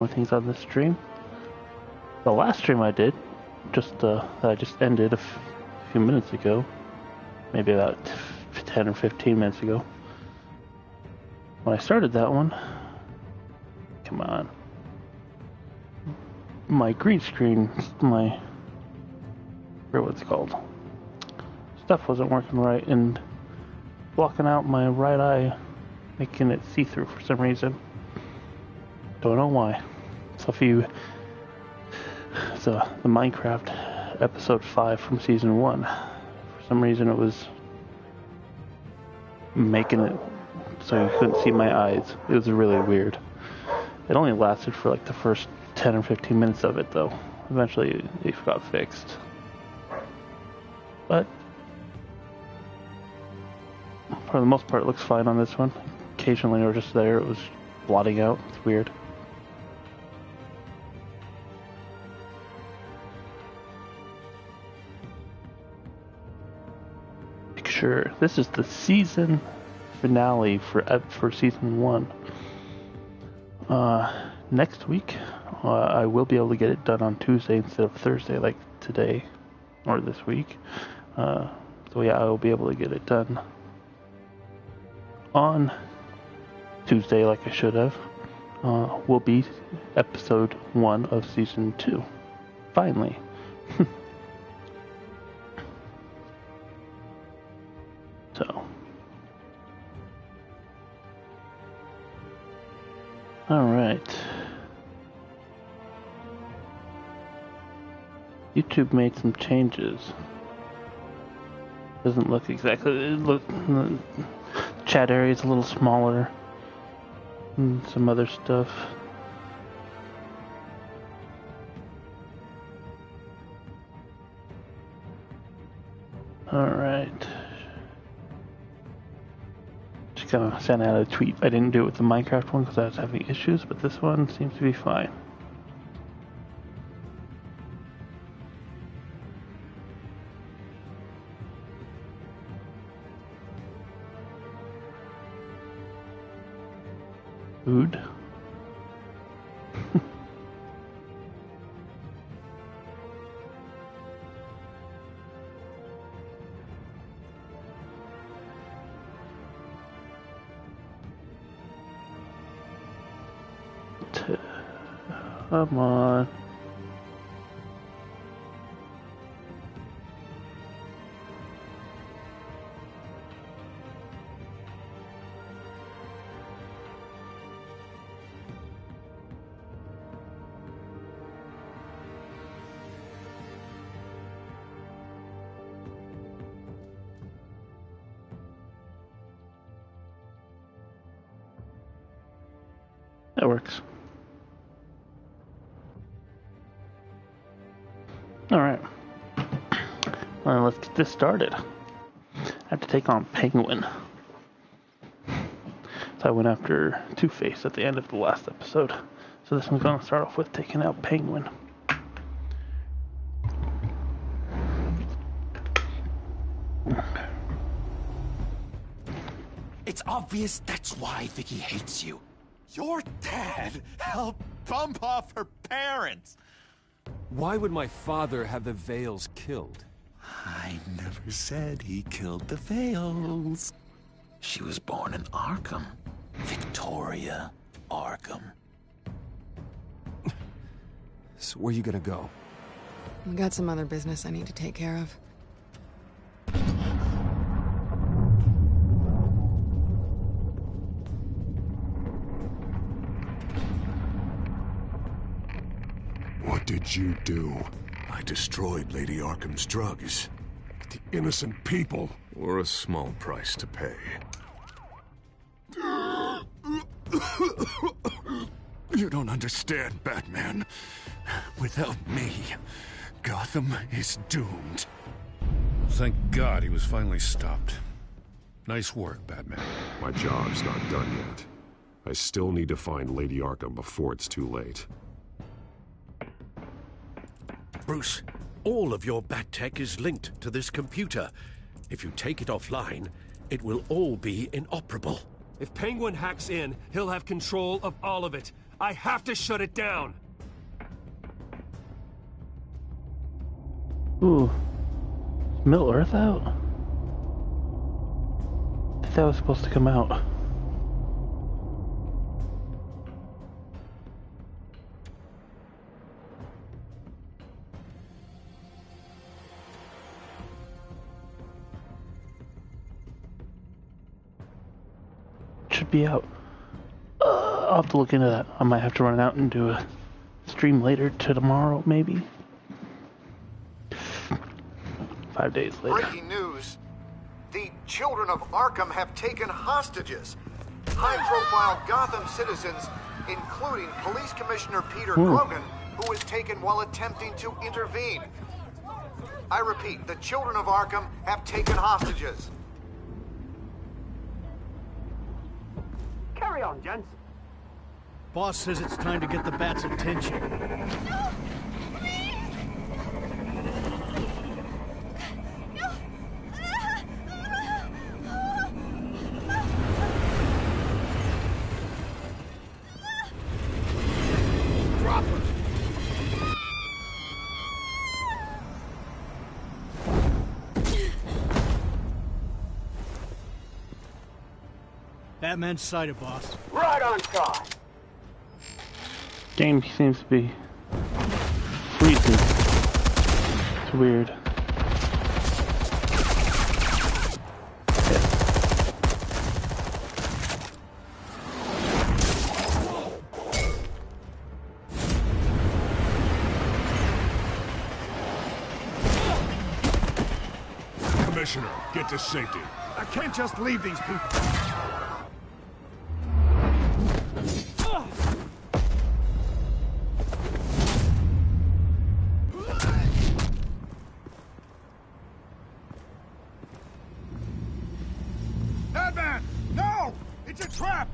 more things on this stream. The last stream I did, that I just ended a few minutes ago, maybe about 10 or 15 minutes ago. When I started that one, come on, my green screen, what's it called? Stuff wasn't working right and blocking out my right eye, making it see-through for some reason. Don't know why. So the Minecraft episode 5 from season 1. For some reason it was making it so you couldn't see my eyes. It was really weird. It only lasted for like the first 10 or 15 minutes of it though. Eventually it got fixed. But for the most part it looks fine on this one. Occasionally or just there it was blotting out. It's weird. Sure, this is the season finale for season 1. Next week, I will be able to get it done on Tuesday instead of Thursday, like today or this week. So yeah, I will be able to get it done on Tuesday, like I should have. Will be episode 1 of season 2. Finally. So, alright. YouTube made some changes. Doesn't look exactly, the chat area is a little smaller. And some other stuff. Alright. Kind of sent out a tweet. I didn't do it with the Minecraft one because I was having issues, but this one seems to be fine. Food. Come on. That works. Alright. Well, let's get this started. I have to take on Penguin. So I went after Two-Face at the end of the last episode. So this one's going to start off with taking out Penguin. It's obvious that's why Vicky hates you. Your dad helped bump off her parents. Why would my father have the Vales killed? I never said he killed the Vales. She was born in Arkham. Victoria Arkham. So where you gonna go? We got some other business I need to take care of. What did you do? I destroyed Lady Arkham's drugs. The innocent people. Or a small price to pay. You don't understand, Batman. Without me, Gotham is doomed. Thank God he was finally stopped. Nice work, Batman. My job's not done yet. I still need to find Lady Arkham before it's too late. Bruce, all of your bat tech is linked to this computer. If you take it offline, it will all be inoperable. If Penguin hacks in, he'll have control of all of it. I have to shut it down! Ooh. Is Middle Earth out? I think that was supposed to come out. Should be out. I'll have to look into that. I might have to run out and do a stream later to tomorrow, maybe. 5 days later. Breaking news. The children of Arkham have taken hostages. High-profile Gotham citizens, including Police Commissioner Peter Grogan, who was taken while attempting to intervene. I repeat, the children of Arkham have taken hostages. Carry on, gents. Boss says it's time to get the Bat's attention. No! Please! No! Drop her! Batman's sighted, boss. Right on time. Game seems to be freezing. It's weird. Commissioner, get to safety. I can't just leave these people. Batman! No! It's a trap!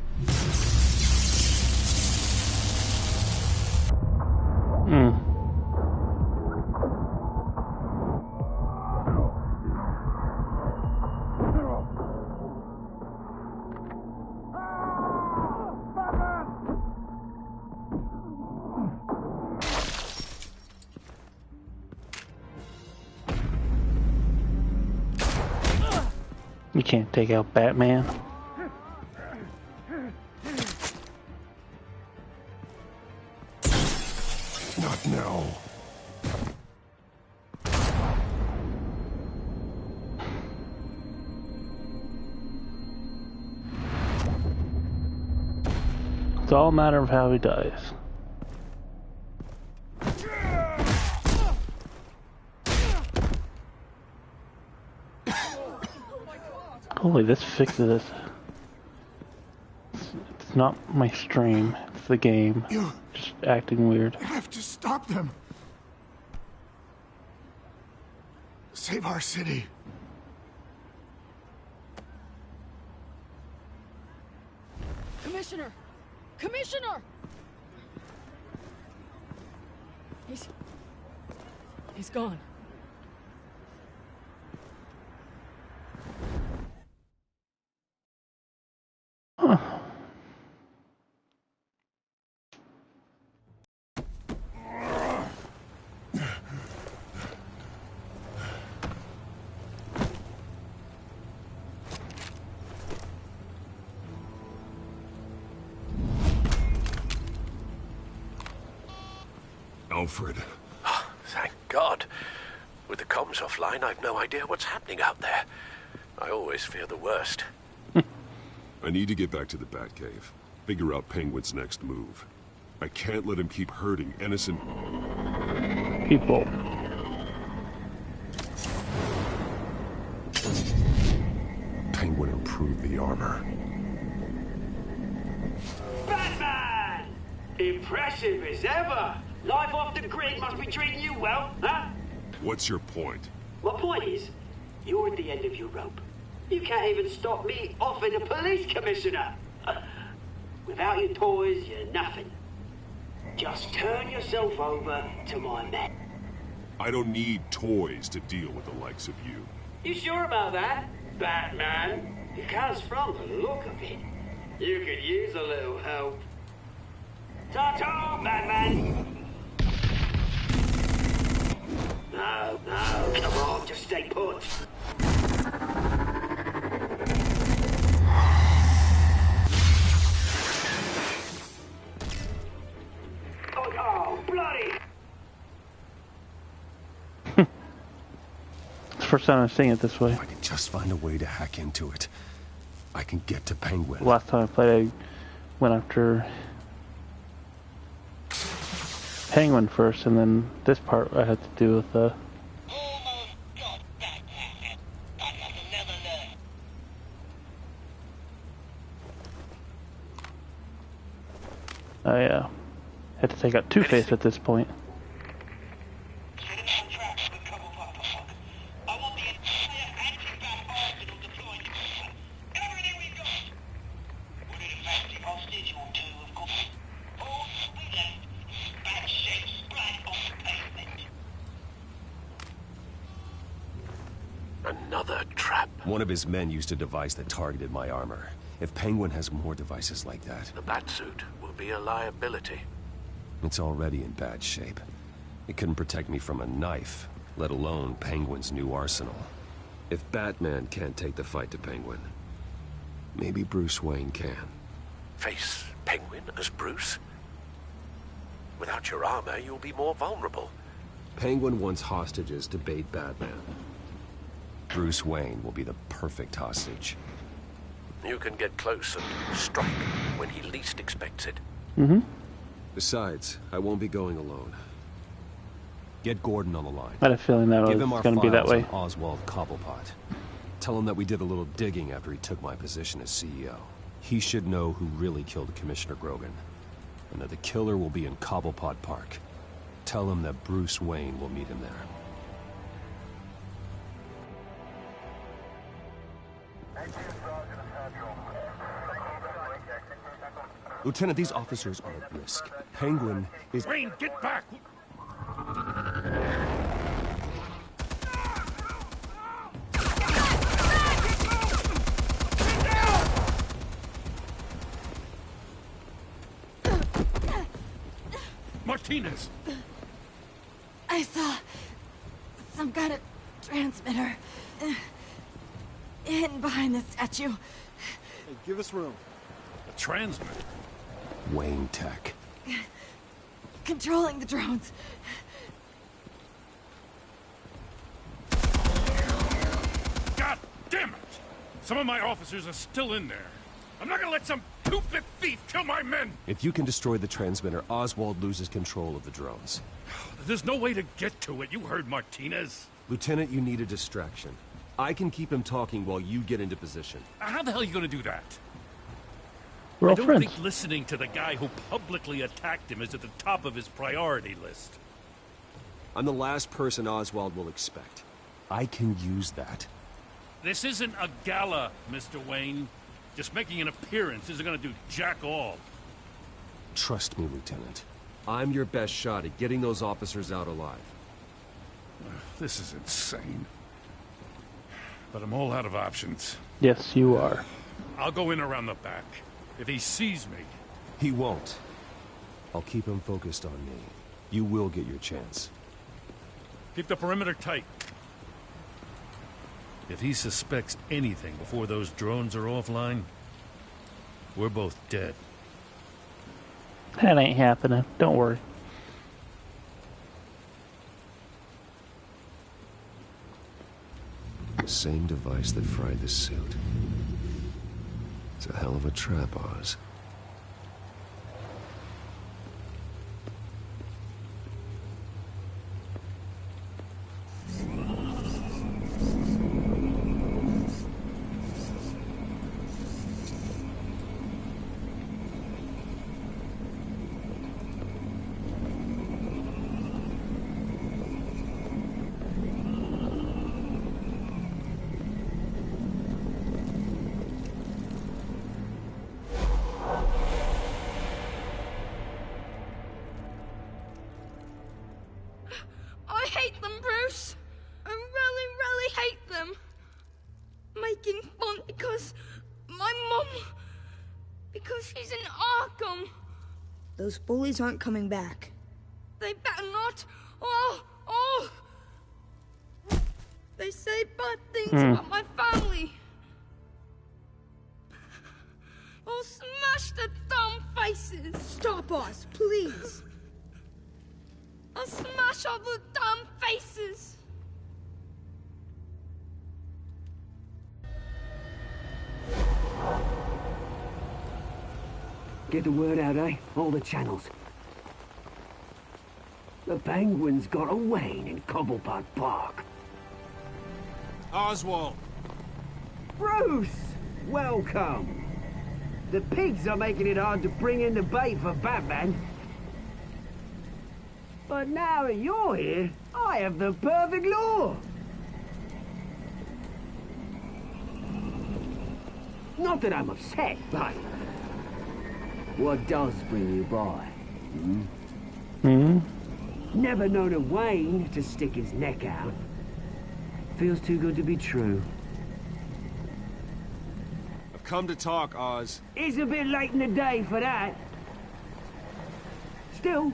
You can't take out Batman. Not now. It's all a matter of how he dies. Holy, this fixes it. It's not my stream, it's the game. Just acting weird. You have to stop them. Save our city. Commissioner! Commissioner! He's gone. Huh. Alfred. Oh, thank God. With the comms offline, I've no idea what's happening out there. I always fear the worst. I need to get back to the Batcave. Figure out Penguin's next move. I can't let him keep hurting innocent people. Penguin improved the armor. Batman! Impressive as ever. Life off the grid must be treating you well, huh? What's your point? My point is, you're at the end of your rope. You can't even stop me offing a police commissioner. Without your toys, you're nothing. Just turn yourself over to my men. I don't need toys to deal with the likes of you. You sure about that, Batman? Because from the look of it, you could use a little help. Ta-ta, Batman! No, come on, just stay put. Oh, bloody! It's the first time I'm seeing it this way. If I can just find a way to hack into it, I can get to Penguin. The last time I played, I went after Penguin first, and then this part I had to do with I had to take out Two-Face at this point. Another trap. One of his men used a device that targeted my armor. If Penguin has more devices like that... The Batsuit will be a liability. It's already in bad shape. It couldn't protect me from a knife, let alone Penguin's new arsenal. If Batman can't take the fight to Penguin, maybe Bruce Wayne can. Face Penguin as Bruce? Without your armor, you'll be more vulnerable. Penguin wants hostages to bait Batman. Bruce Wayne will be the perfect hostage. You can get close and strike when he least expects it. Mm-hmm. Besides, I won't be going alone. Get Gordon on the line. I had a feeling that Give was him our going to be that files way. on Oswald Cobblepot. Tell him that we did a little digging after he took my position as CEO. He should know who really killed Commissioner Grogan, and that the killer will be in Cobblepot Park. Tell him that Bruce Wayne will meet him there. Lieutenant, these officers are at risk. Penguin is... Wayne, get back! Martinez! I saw some kind of transmitter hidden behind the statue. Hey, give us room. A transmitter? Wayne Tech. Controlling the drones. God damn it! Some of my officers are still in there. I'm not gonna let some two-bit thief kill my men! If you can destroy the transmitter, Oswald loses control of the drones. There's no way to get to it. You heard Martinez. Lieutenant, you need a distraction. I can keep him talking while you get into position. How the hell are you gonna do that? We're I all don't friends. think listening to the guy who publicly attacked him is at the top of his priority list. I'm the last person Oswald will expect. I can use that. This isn't a gala, Mr. Wayne. Just making an appearance isn't gonna do jack all. Trust me, Lieutenant. I'm your best shot at getting those officers out alive. This is insane. But I'm all out of options. Yes, you are. I'll go in around the back. If he sees me... He won't. I'll keep him focused on me. You will get your chance. Keep the perimeter tight. If he suspects anything before those drones are offline, we're both dead. That ain't happening. Don't worry. The same device that fried the suit. It's a hell of a trap, Oz. I hate them, Bruce. I really, really hate them. Making fun because my mum... Because she's in Arkham. Those bullies aren't coming back. They better not! Oh! They say bad things about my family! I'll smash the dumb faces! Stop us, please! I'll smash all the dumb faces! Get the word out, eh? All the channels. The penguins got a wane in Cobblepot Park. Oswald! Bruce! Welcome! The pigs are making it hard to bring in the bait for Batman. But now that you're here, I have the perfect lure! Not that I'm upset, but... what does bring you by? Never known a Wayne to stick his neck out. Feels too good to be true. I've come to talk, Oz. It's a bit late in the day for that. Still,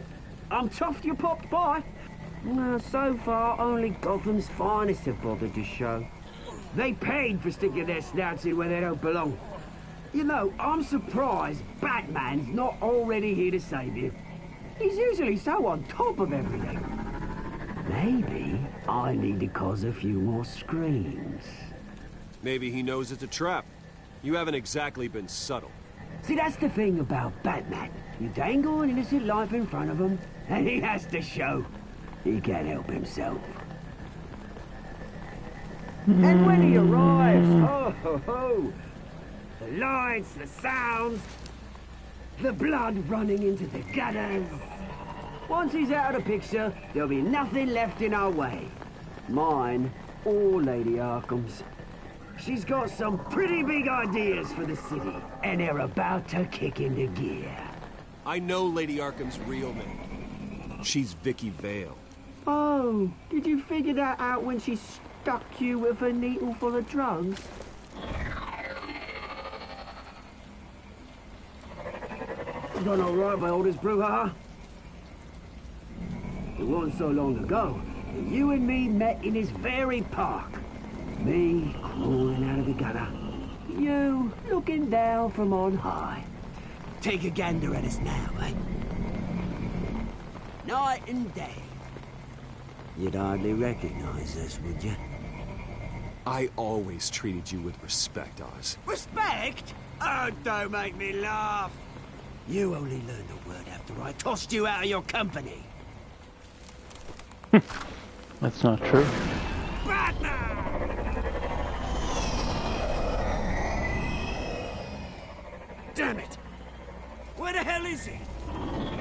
I'm chuffed you popped by. So far, only Gotham's finest have bothered to show. They paid for sticking their snouts in where they don't belong. You know, I'm surprised Batman's not already here to save you. He's usually so on top of everything. Maybe I need to cause a few more screams. Maybe he knows it's a trap. You haven't exactly been subtle. See, that's the thing about Batman. You dangle an innocent life in front of him, and he has to show he can't help himself. And when he arrives, ho! The lights, the sounds, the blood running into the gutters. Once he's out of the picture, there'll be nothing left in our way. Mine or Lady Arkham's. She's got some pretty big ideas for the city, and they're about to kick into gear. I know Lady Arkham's real name. She's Vicky Vale. Oh, did you figure that out when she stuck you with a needle full of drugs? Done all right by all this brouhaha. It wasn't so long ago that you and me met in this very park. Me crawling out of the gutter. You looking down from on high. Take a gander at us now, eh? Night and day. You'd hardly recognize us, would you? I always treated you with respect, Oz. Respect? Oh, don't make me laugh. You only learned the word after I tossed you out of your company. That's not true. Batman! Damn it! Where the hell is he?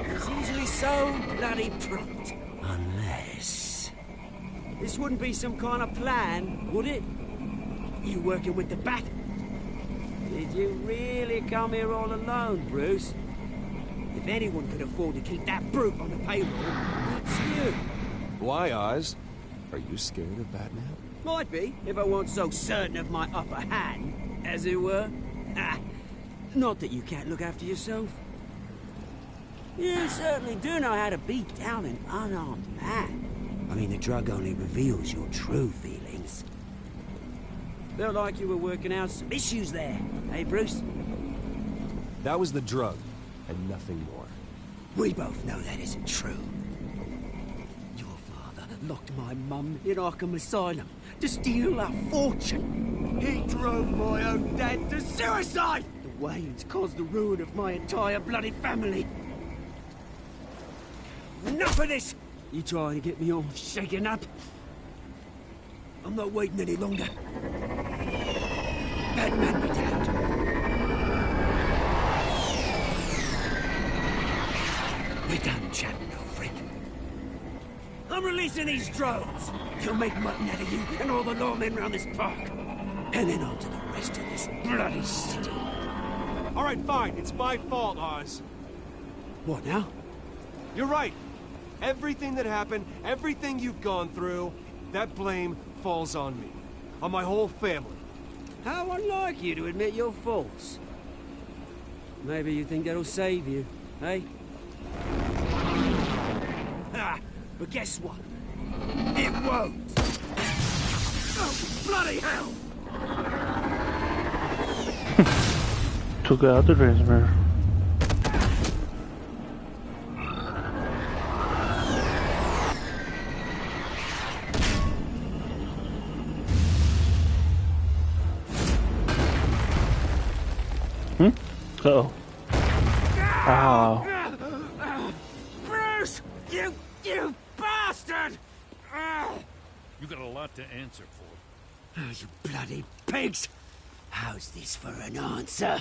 He's usually so bloody prompt. Unless... this wouldn't be some kind of plan, would it? You working with the Bat? Did you really come here all alone, Bruce? If anyone could afford to keep that brute on the payroll, it's you. Why, Oz? Are you scared of Batman? Might be, if I weren't so certain of my upper hand, as it were. Not that you can't look after yourself. You certainly do know how to beat down an unarmed man. I mean, the drug only reveals your true feelings. Felt like you were working out some issues there, eh, Bruce? That was the drug, and nothing more. We both know that isn't true. Your father locked my mum in Arkham Asylum to steal a fortune. He drove my own dad to suicide! The Waynes caused the ruin of my entire bloody family. Enough of this! You trying to get me all shaken up? I'm not waiting any longer. Batman be damned. We're done chatting, old friend. I'm releasing these drones. They'll make mutton out of you and all the lawmen around this park. And then on to the rest of this bloody city. All right, fine. It's my fault, Oz. What now? You're right. Everything that happened, everything you've gone through, that blame falls on me. On my whole family. How unlike you to admit your faults. Maybe you think that'll save you, eh? But guess what? It won't. Oh, bloody hell! Took out the transmitter. Uh-oh. Ow. Bruce! You bastard! You got a lot to answer for. Oh, you bloody pigs! How's this for an answer?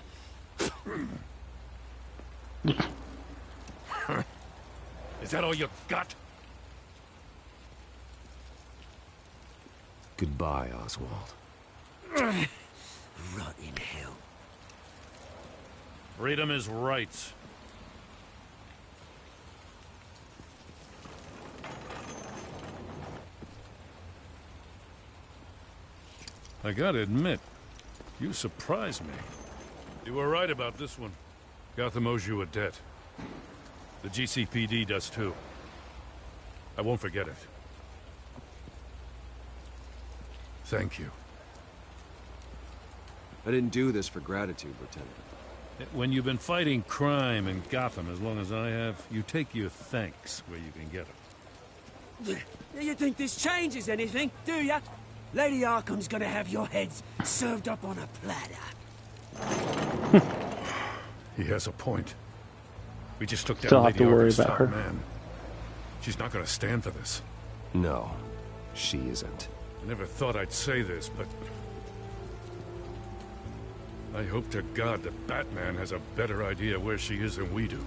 Is that all you got? Goodbye, Oswald. Rot in hell. Freedom is rights. I gotta admit, you surprised me. You were right about this one. Gotham owes you a debt. The GCPD does too. I won't forget it. Thank you. I didn't do this for gratitude, Lieutenant. When you've been fighting crime in Gotham as long as I have, you take your thanks where you can get them. You think this changes anything, do ya? Lady Arkham's gonna have your heads served up on a platter. He has a point. We just took down Still have Lady to worry Arkham's about top her. man. She's not gonna stand for this. No, she isn't. I never thought I'd say this, but I hope to God that Batman has a better idea where she is than we do.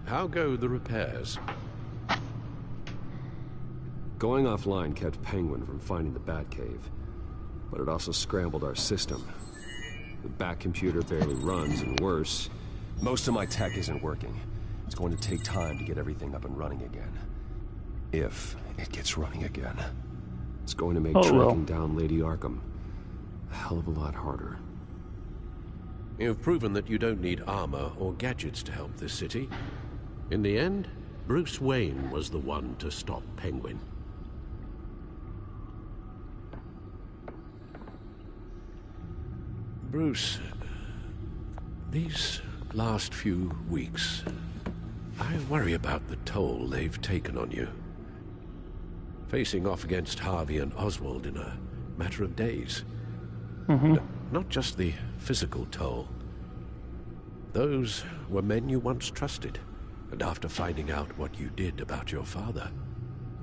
How go the repairs? Going offline kept Penguin from finding the Batcave, but it also scrambled our system. The Bat computer barely runs, and worse, most of my tech isn't working. It's going to take time to get everything up and running again. If it gets running again. It's going to make tracking down Lady Arkham a hell of a lot harder. You've proven that you don't need armor or gadgets to help this city. In the end, Bruce Wayne was the one to stop Penguin. Bruce, these last few weeks, I worry about the toll they've taken on you. Facing off against Harvey and Oswald in a matter of days. Not just the physical toll. Those were men you once trusted. And after finding out what you did about your father,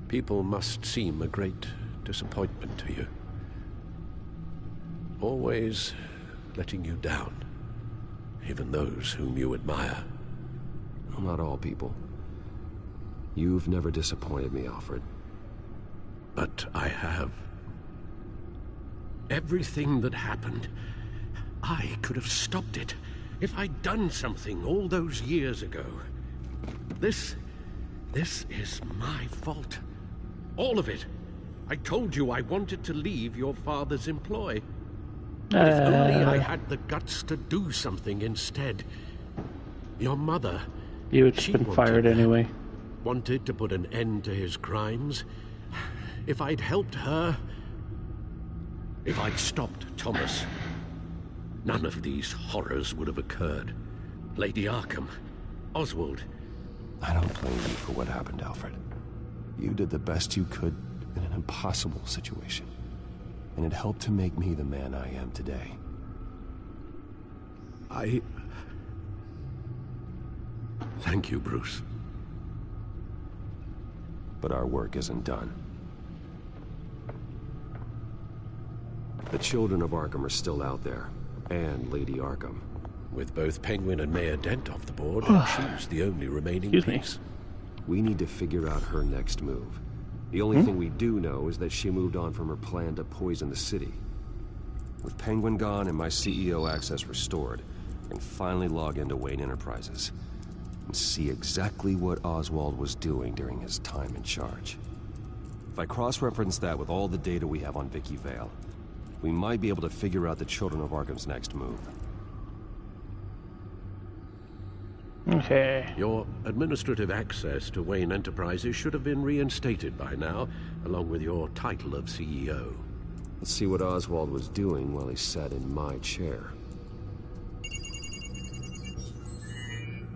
people must seem a great disappointment to you. Always letting you down, even those whom you admire. Well, not all people. You've never disappointed me, Alfred. But I have. Everything that happened, I could have stopped it if I'd done something all those years ago. This is my fault. All of it. I told you I wanted to leave your father's employ. But if only I had the guts to do something instead. Your mother... You had been fired anyway. Wanted to put an end to his crimes. If I'd helped her... If I'd stopped Thomas, none of these horrors would have occurred. Lady Arkham, Oswald... I don't blame you for what happened, Alfred. You did the best you could in an impossible situation. And it helped to make me the man I am today. Thank you, Bruce. But our work isn't done. The children of Arkham are still out there, and Lady Arkham. With both Penguin and Mayor Dent off the board, she's the only remaining piece. We need to figure out her next move. The only thing we do know is that she moved on from her plan to poison the city. With Penguin gone and my CEO access restored, I can finally log into Wayne Enterprises and see exactly what Oswald was doing during his time in charge. If I cross-reference that with all the data we have on Vicky Vale, we might be able to figure out the Children of Arkham's next move. Okay. Your administrative access to Wayne Enterprises should have been reinstated by now, along with your title of CEO. Let's see what Oswald was doing while he sat in my chair.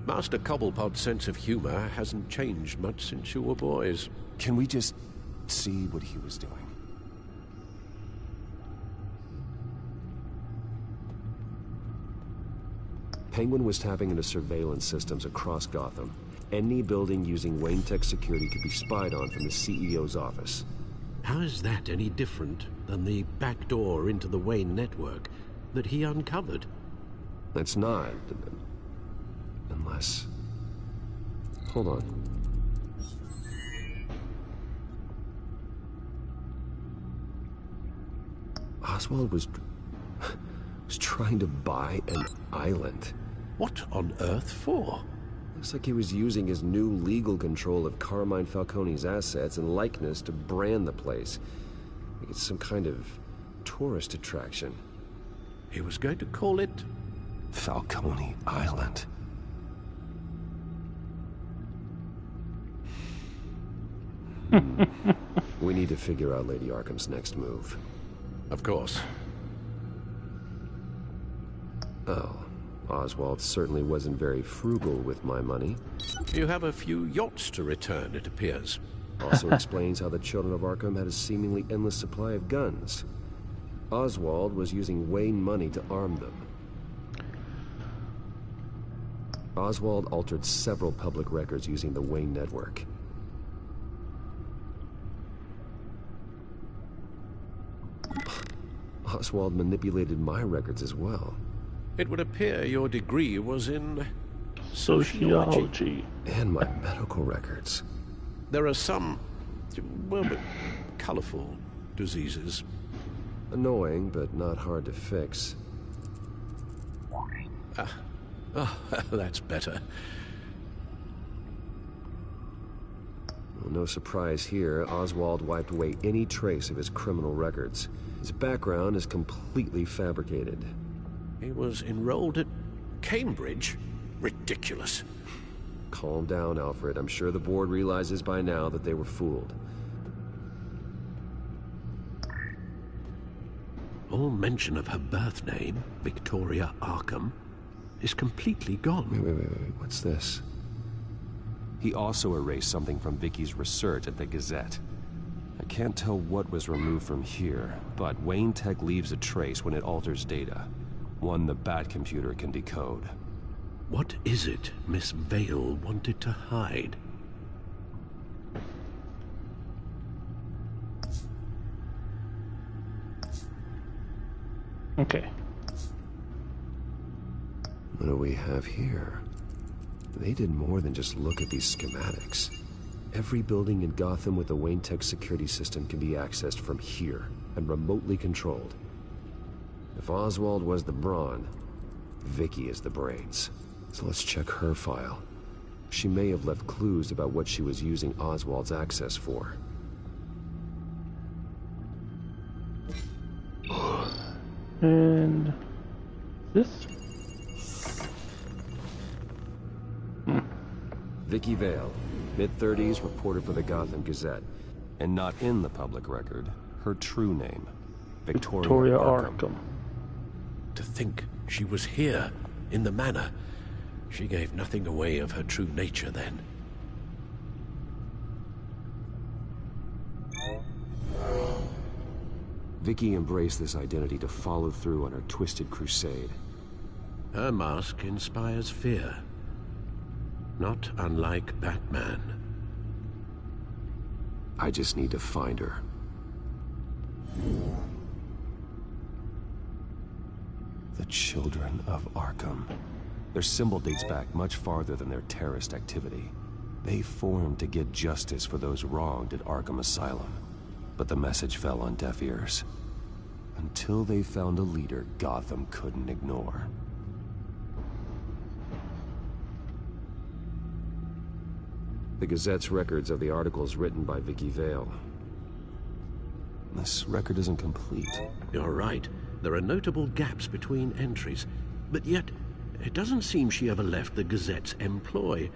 Master Cobblepot's sense of humor hasn't changed much since you were boys. Can we just see what he was doing? Penguin was tapping into surveillance systems across Gotham. Any building using Wayne Tech security could be spied on from the CEO's office. How is that any different than the back door into the Wayne network that he uncovered? It's not. Unless... Hold on. Oswald was trying to buy an island. What on earth for? Looks like he was using his new legal control of Carmine Falcone's assets and likeness to brand the place. Like it's some kind of tourist attraction. He was going to call it... Falcone Island. We need to figure out Lady Arkham's next move. Of course. Oh, Oswald certainly wasn't very frugal with my money. You have a few yachts to return, it appears. Also explains how the Children of Arkham had a seemingly endless supply of guns. Oswald was using Wayne money to arm them. Oswald altered several public records using the Wayne network. Oswald manipulated my records as well. It would appear your degree was in... Sociology. And my medical records. There are some, well, but colorful diseases. Annoying, but not hard to fix. That's better. Well, no surprise here, Oswald wiped away any trace of his criminal records. His background is completely fabricated. He was enrolled at Cambridge? Ridiculous. Calm down, Alfred. I'm sure the board realizes by now that they were fooled. All mention of her birth name, Victoria Arkham, is completely gone. Wait. What's this? He also erased something from Vicky's research at the Gazette. I can't tell what was removed from here, but Wayne Tech leaves a trace when it alters data. One the Bat computer can decode. What is it Miss Vale wanted to hide? Okay. What do we have here? They did more than just look at these schematics. Every building in Gotham with the Wayne Tech security system can be accessed from here and remotely controlled. If Oswald was the brawn, Vicky is the brains. So let's check her file. She may have left clues about what she was using Oswald's access for. And this? Vicky Vale, mid-30s, reporter for the Gotham Gazette. And not in the public record, her true name, Victoria Arkham. To think she was here, in the manor. She gave nothing away of her true nature then. Vicky embraced this identity to follow through on her twisted crusade. Her mask inspires fear. Not unlike Batman. I just need to find her. The Children of Arkham. Their symbol dates back much farther than their terrorist activity. They formed to get justice for those wronged at Arkham Asylum. But the message fell on deaf ears. Until they found a leader Gotham couldn't ignore. The Gazette's records of the articles written by Vicky Vale. This record isn't complete. You're right. There are notable gaps between entries. But yet, it doesn't seem she ever left the Gazette's employ.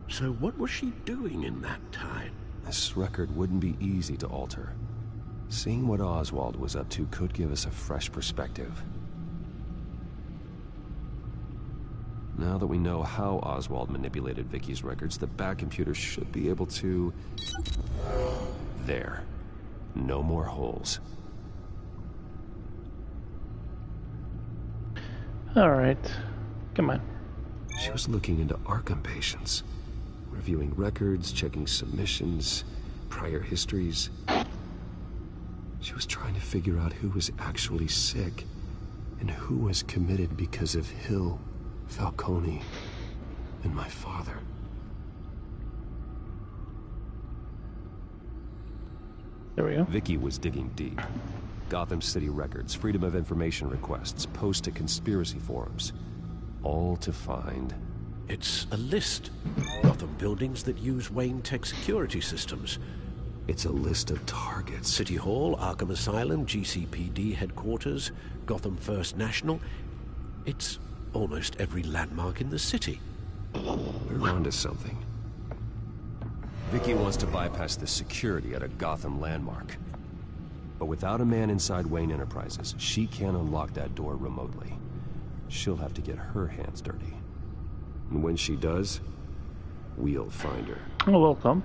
So what was she doing in that time? This record wouldn't be easy to alter. Seeing what Oswald was up to could give us a fresh perspective. Now that we know how Oswald manipulated Vicky's records, the Batcomputer should be able to... There. No more holes. Alright. Come on. She was looking into Arkham patients. Reviewing records, checking submissions, prior histories. She was trying to figure out who was actually sick and who was committed because of Hill, Falcone, and my father. There we go. Vicky was digging deep. Gotham City records, Freedom of Information requests, posts to conspiracy forums. All to find... It's a list. Gotham buildings that use Wayne Tech security systems. It's a list of targets. City Hall, Arkham Asylum, GCPD headquarters, Gotham First National. It's almost every landmark in the city. We're onto something. Vicky wants to bypass the security at a Gotham landmark. But without a man inside Wayne Enterprises, she can't unlock that door remotely. She'll have to get her hands dirty. And when she does, we'll find her. Oh, welcome.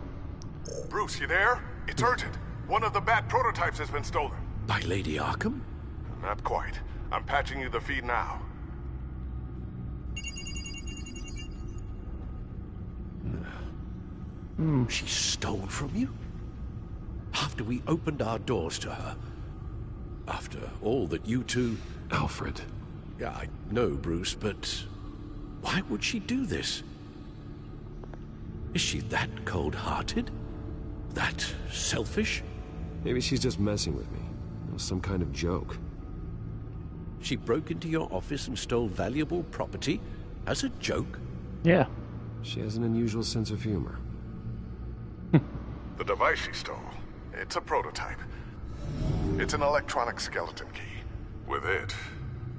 Bruce, you there? It's urgent. One of the Bat prototypes has been stolen. By Lady Arkham? Not quite. I'm patching you the feed now. She stole from you? After we opened our doors to her? After all that you two... Alfred. Yeah, I know, Bruce, but... why would she do this? Is she that cold-hearted? That selfish? Maybe she's just messing with me. It was some kind of joke. She broke into your office and stole valuable property as a joke? Yeah. She has an unusual sense of humor. The device she stole, it's a prototype. It's an electronic skeleton key. With it,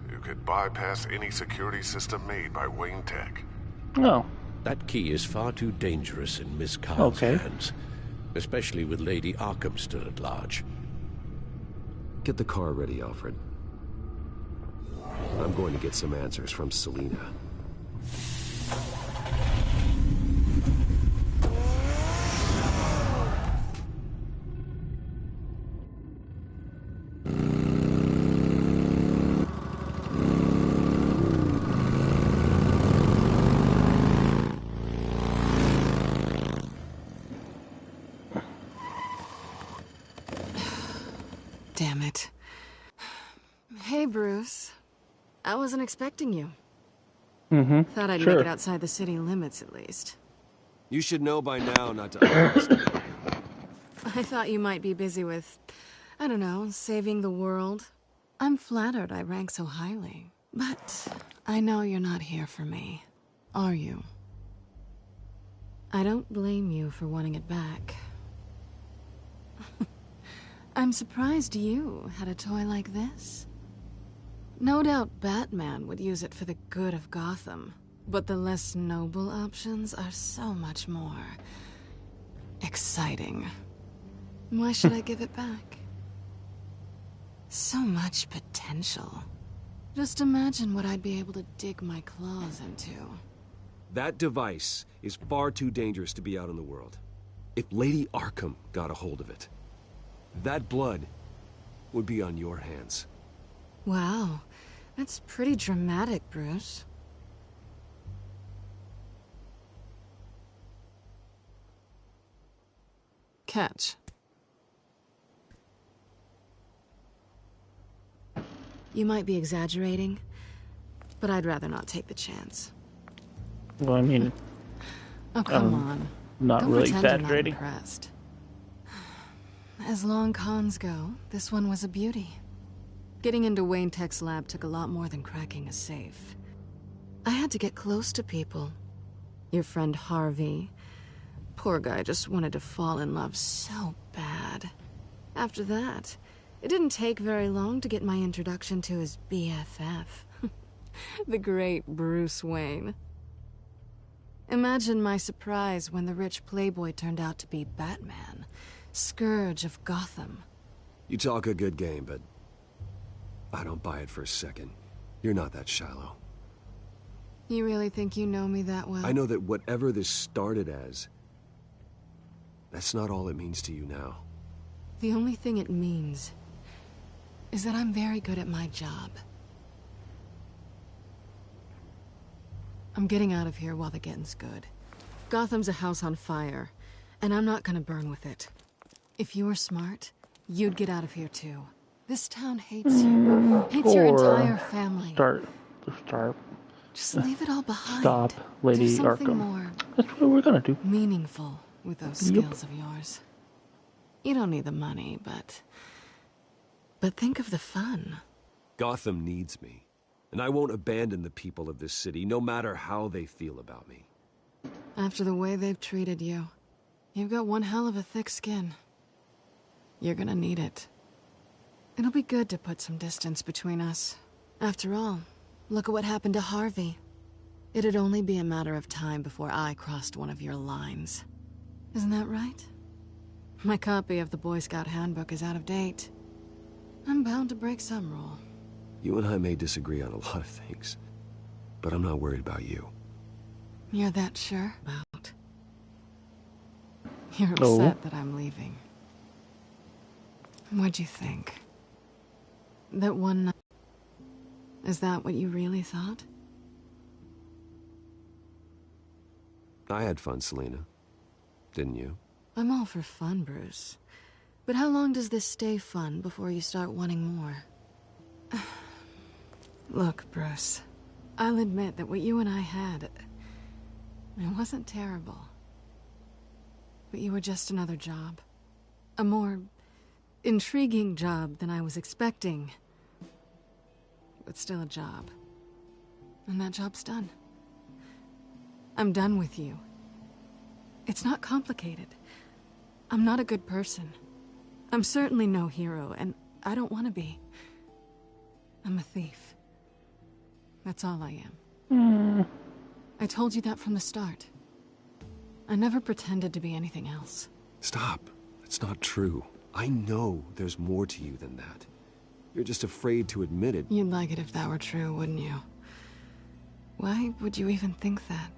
you could bypass any security system made by Wayne Tech. Oh. That key is far too dangerous in Miss Carl's hands. Especially with Lady Arkham still at large. Get the car ready, Alfred. I'm going to get some answers from Selina. Damn it. Hey, Bruce. I wasn't expecting you. Thought I'd make it outside the city limits, at least. You should know by now not to underestimate. I thought you might be busy with, I don't know, saving the world. I'm flattered I rank so highly. But I know you're not here for me, are you? I don't blame you for wanting it back. I'm surprised you had a toy like this. No doubt Batman would use it for the good of Gotham, but the less noble options are so much more exciting. Why should I give it back? So much potential. Just imagine what I'd be able to dig my claws into. That device is far too dangerous to be out in the world. If Lady Arkham got a hold of it, that blood would be on your hands. Wow, that's pretty dramatic, Bruce. Catch. You might be exaggerating, but I'd rather not take the chance. Well, I mean... Oh, come on. not Don't really pretend you're not exaggerating. impressed. As long cons go, this one was a beauty. Getting into Wayne Tech's lab took a lot more than cracking a safe. I had to get close to people. Your friend Harvey. Poor guy just wanted to fall in love so bad. After that, it didn't take very long to get my introduction to his BFF. The great Bruce Wayne. Imagine my surprise when the rich playboy turned out to be Batman, Scourge of Gotham. You talk a good game, but I don't buy it for a second. You're not that shallow. You really think you know me that well? I know that whatever this started as, that's not all it means to you now. The only thing it means is that I'm very good at my job. I'm getting out of here while the getting's good. Gotham's a house on fire, and I'm not gonna burn with it. If you were smart, you'd get out of here too. This town hates you. Hates your entire family. Start. Just leave it all behind. Stop, Lady Do something Arkham. more That's what we're gonna do. meaningful with those skills of yours. You don't need the money, but think of the fun. Gotham needs me, and I won't abandon the people of this city, no matter how they feel about me. After the way they've treated you, you've got one hell of a thick skin. You're gonna need it. It'll be good to put some distance between us. After all, look at what happened to Harvey. It'd only be a matter of time before I crossed one of your lines. Isn't that right? My copy of the Boy Scout Handbook is out of date. I'm bound to break some rule. You and I may disagree on a lot of things, but I'm not worried about you. You're that sure about? You're upset that I'm leaving. What'd you think? That one night... Is that what you really thought? I had fun, Selina. Didn't you? I'm all for fun, Bruce. But how long does this stay fun before you start wanting more? Look, Bruce. I'll admit that what you and I had... it wasn't terrible. But you were just another job. A more intriguing job than I was expecting. But still a job. And that job's done. I'm done with you. It's not complicated. I'm not a good person. I'm certainly no hero, and I don't want to be. I'm a thief. That's all I am. I told you that from the start. I never pretended to be anything else. Stop. That's not true. I know there's more to you than that. You're just afraid to admit it. You'd like it if that were true, wouldn't you? Why would you even think that?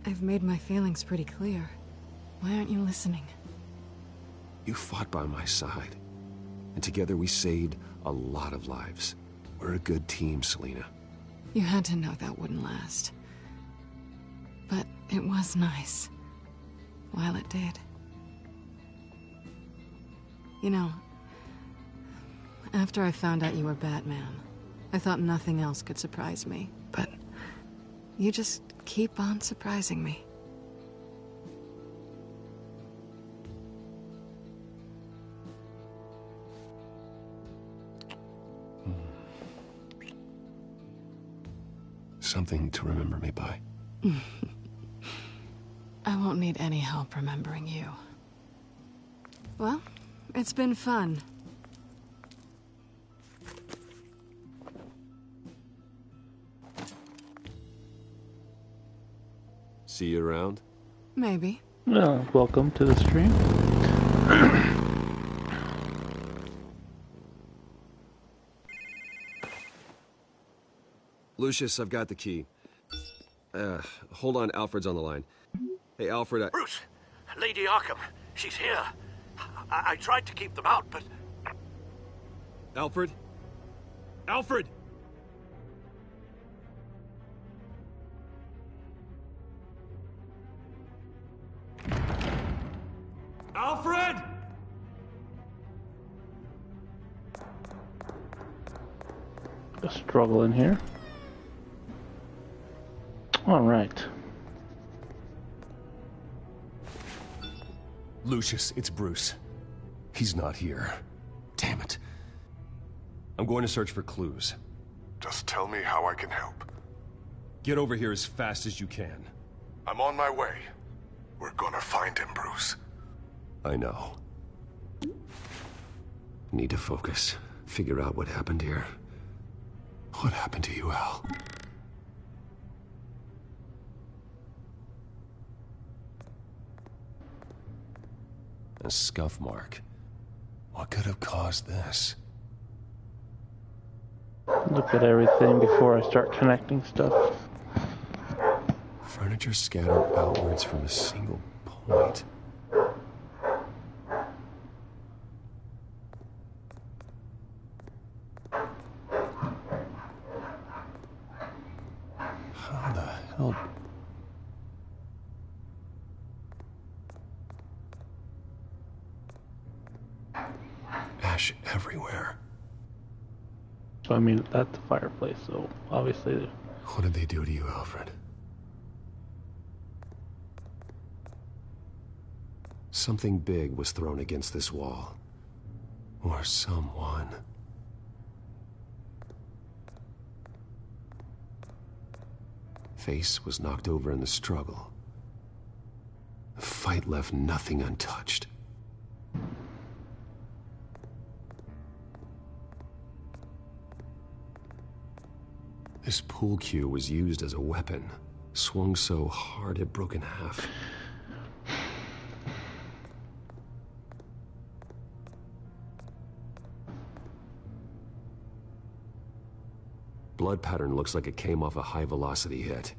I've made my feelings pretty clear. Why aren't you listening? You fought by my side, and together we saved a lot of lives. We're a good team, Selina. You had to know that wouldn't last. But it was nice. While it did. You know, after I found out you were Batman, I thought nothing else could surprise me. But you just keep on surprising me. Something to remember me by. I won't need any help remembering you. Well, it's been fun. See you around? Maybe. Welcome to the stream. Lucius, I've got the key. Hold on, Alfred's on the line. Hey, Alfred, Bruce, Lady Arkham, she's here. I tried to keep them out, but... Alfred? Alfred! Alfred! A struggle in here. All right. Lucius, it's Bruce. He's not here. Damn it. I'm going to search for clues. Just tell me how I can help. Get over here as fast as you can. I'm on my way. We're gonna find him, Bruce. I know. Need to focus. Figure out what happened here. What happened to you, Al? A scuff mark. What could have caused this? Look at everything before I start connecting stuff. Furniture scattered outwards from a single point. How the hell? Ash everywhere. So I mean, that's the fireplace, so obviously... What did they do to you, Alfred? Something big was thrown against this wall. Or someone. Face was knocked over in the struggle. The fight left nothing untouched. This pool cue was used as a weapon, swung so hard it broke in half. Blood pattern looks like it came off a high-velocity hit.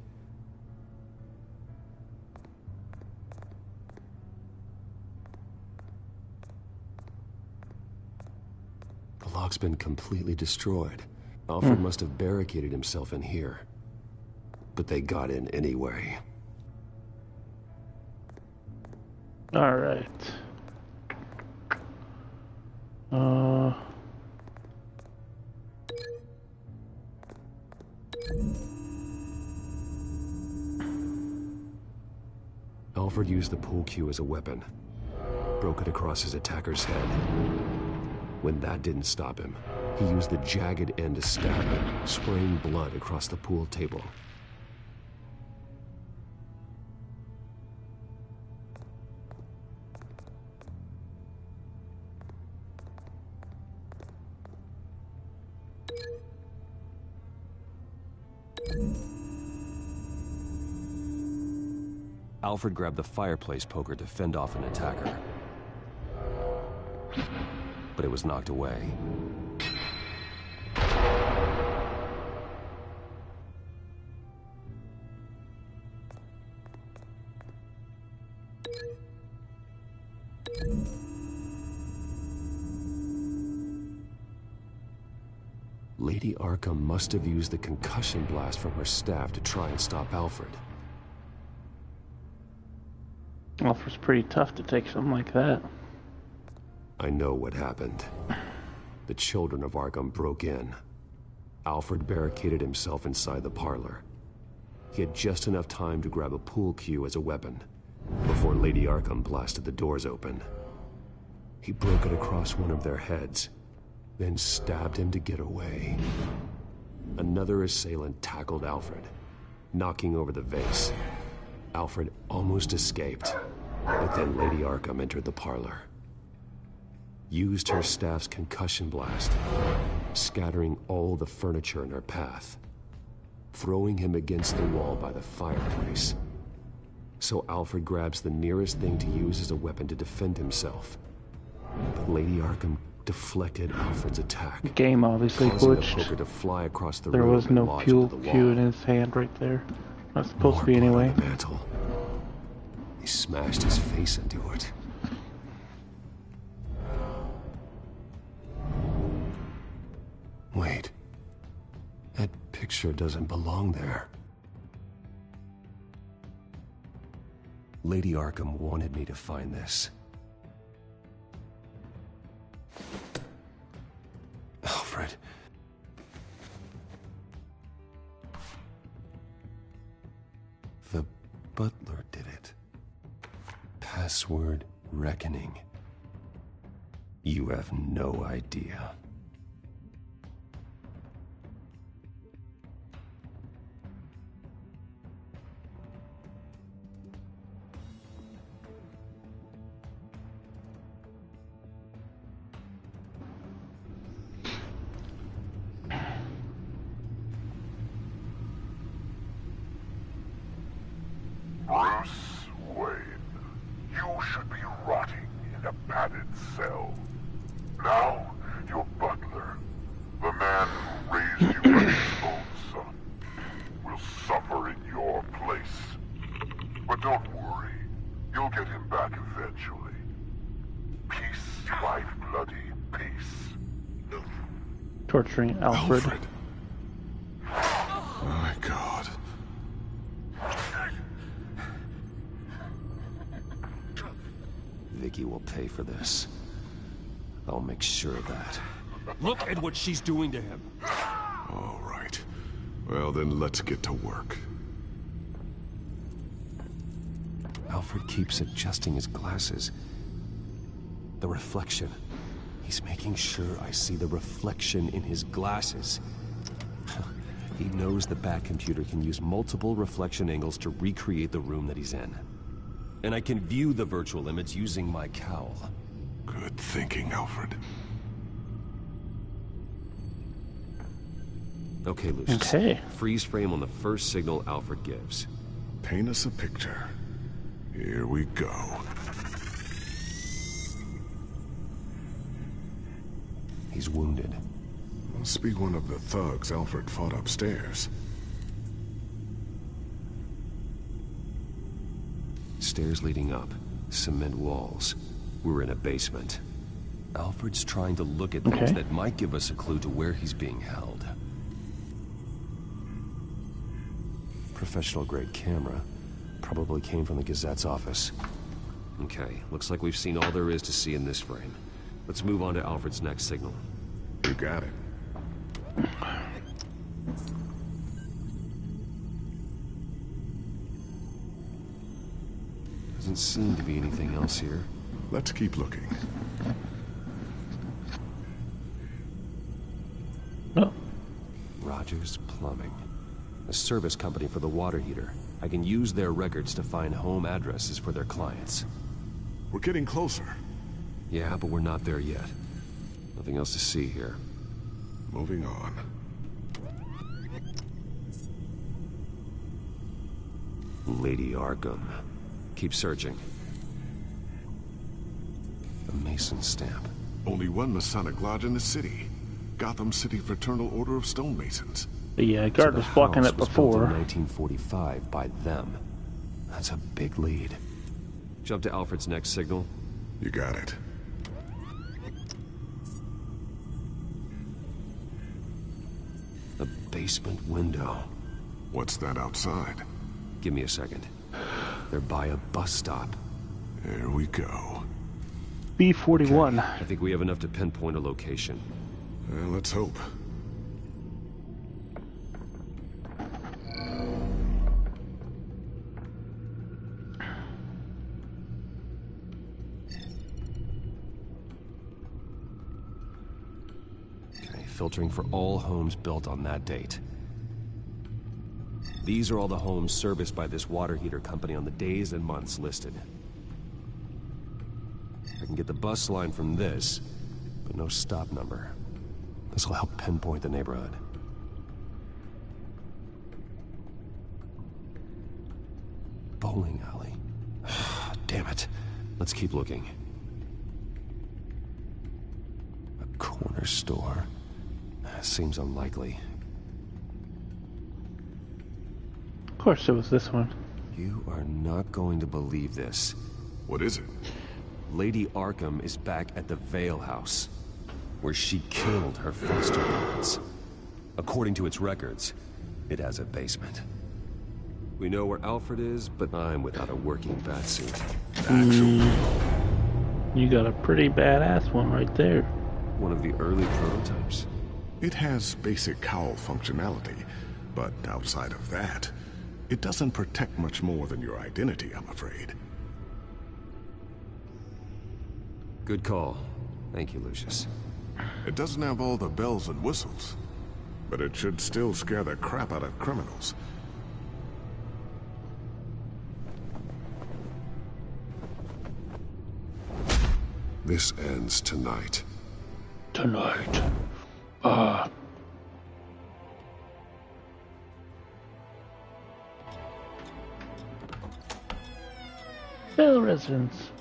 The lock's been completely destroyed. Alfred must have barricaded himself in here. But they got in anyway. All right. Alfred used the pool cue as a weapon. Broke it across his attacker's head. When that didn't stop him, he used the jagged end to stab him, spraying blood across the pool table. Alfred grabbed the fireplace poker to fend off an attacker. But it was knocked away. Lady Arkham must have used the concussion blast from her staff to try and stop Alfred. Alfred's pretty tough to take something like that. I know what happened. The children of Arkham broke in. Alfred barricaded himself inside the parlor. He had just enough time to grab a pool cue as a weapon before Lady Arkham blasted the doors open. He broke it across one of their heads, then stabbed him to get away. Another assailant tackled Alfred, knocking over the vase. Alfred almost escaped, but then Lady Arkham entered the parlor. Used her staff's concussion blast, scattering all the furniture in her path, throwing him against the wall by the fireplace. So Alfred grabs the nearest thing to use as a weapon to defend himself. But Lady Arkham deflected Alfred's attack. Game obviously glitched. The poker to fly across the there room was no and cue lodge into the wall. in his hand right there. Not supposed to be More blood anyway. on the mantle. He smashed his face into it. Wait. That picture doesn't belong there. Lady Arkham wanted me to find this. Alfred. The butler did it. Password Reckoning. You have no idea. Bruce Wayne, you should be rotting in a padded cell. Now, your butler, the man who raised you as his own son, will suffer in your place. But don't worry, you'll get him back eventually. Peace, my bloody peace. Torturing Alfred. My God. Vicky will pay for this. I'll make sure of that. Look at what she's doing to him. All right. Well, then let's get to work. Alfred keeps adjusting his glasses. The reflection. He's making sure I see the reflection in his glasses. He knows the Batcomputer can use multiple reflection angles to recreate the room that he's in. And I can view the virtual image using my cowl. Good thinking, Alfred. Okay, Lucius. Okay. Freeze frame on the first signal Alfred gives. Paint us a picture. Here we go. He's wounded. Must be one of the thugs Alfred fought upstairs. Stairs leading up. Cement walls. We're in a basement. Alfred's trying to look at things that might give us a clue to where he's being held. Professional grade camera. Probably came from the Gazette's office. Okay, looks like we've seen all there is to see in this frame. Let's move on to Alfred's next signal. You got it. Doesn't seem to be anything else here. Let's keep looking. Oh. Rogers Plumbing. A service company for the water heater. I can use their records to find home addresses for their clients. We're getting closer. Yeah, but we're not there yet. Nothing else to see here. Moving on. Lady Arkham. Keep searching. A Mason stamp. Only one Masonic lodge in the city. Gotham City Fraternal Order of Stonemasons. The guard was blocking it before. In 1945 by them. That's a big lead. Jump to Alfred's next signal. You got it. A basement window. What's that outside? Give me a second. They're by a bus stop. There we go. B41. Okay. I think we have enough to pinpoint a location. Well, let's hope. Okay, filtering for all homes built on that date. These are all the homes serviced by this water heater company on the days and months listed. I can get the bus line from this, but no stop number. This will help pinpoint the neighborhood. Bowling alley. Damn it. Let's keep looking. A corner store. Seems unlikely. Of course it was this one. You are not going to believe this. What is it? Lady Arkham is back at the Vale House, where she killed her foster parents. According to its records, it has a basement. We know where Alfred is, but I'm without a working batsuit. You got a pretty badass one right there. One of the early prototypes. It has basic cowl functionality, but outside of that, it doesn't protect much more than your identity, I'm afraid. Good call. Thank you, Lucius. It doesn't have all the bells and whistles, but it should still scare the crap out of criminals. This ends tonight. Tonight. Fail residence.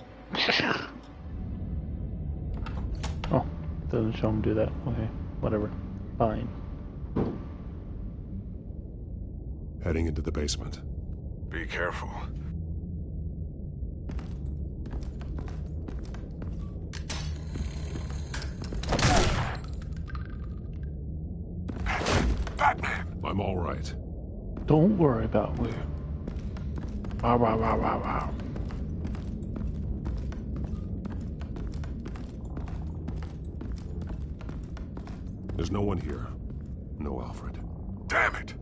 Oh, doesn't show him do that. Okay, whatever. Fine. Heading into the basement. Be careful. Batman! I'm all right. Don't worry about me. Wow, wow, wow, wow, wow. There's no one here. No Alfred. Damn it!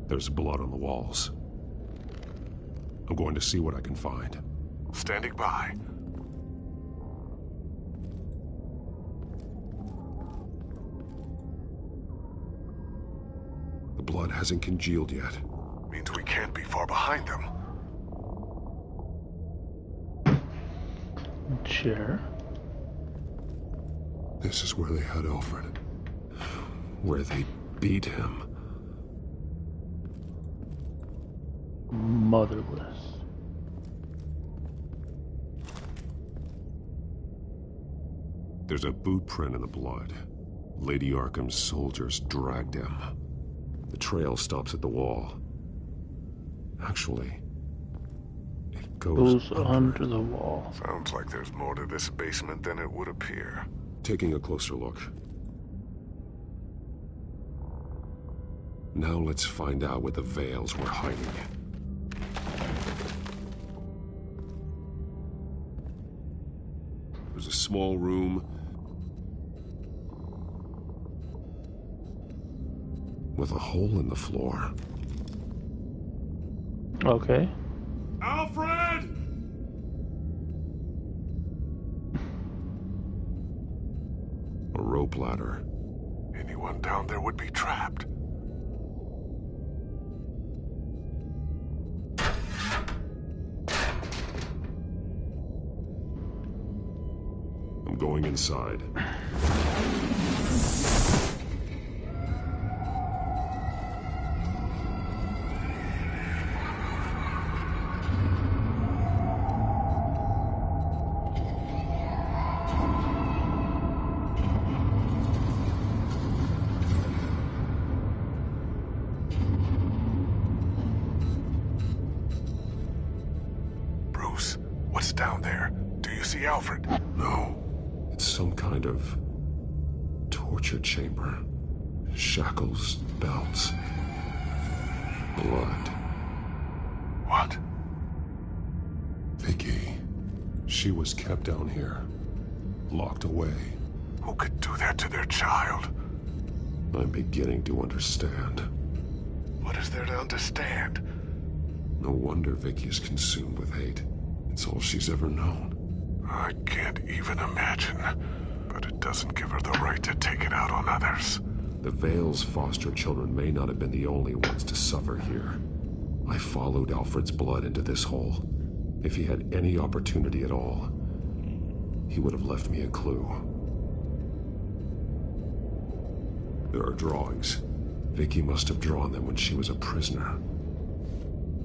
There's blood on the walls. I'm going to see what I can find. Standing by. The blood hasn't congealed yet. Means we can't be far behind them. Sure. This is where they had Alfred. Where they beat him. Motherless. There's a boot print in the blood. Lady Arkham's soldiers dragged him. The trail stops at the wall. Actually, it goes under the wall. Sounds like there's more to this basement than it would appear. Taking a closer look. Now let's find out where the Veils were hiding. There's a small room with a hole in the floor. Okay. Alfred! A rope ladder. Anyone down there would be trapped. I'm going inside. Bruce, what's down there? Do you see Alfred? No. It's some kind of torture chamber. Shackles, belts, blood. What? Vicky. She was kept down here. Locked away. Who could do that to their child? I'm beginning to understand. What is there to understand? No wonder Vicky is consumed with hate. It's all she's ever known. I can't even imagine. But it doesn't give her the right to take it out on others. The Veil's foster children may not have been the only ones to suffer here. I followed Alfred's blood into this hole. If he had any opportunity at all, he would have left me a clue. There are drawings. Vicky must have drawn them when she was a prisoner.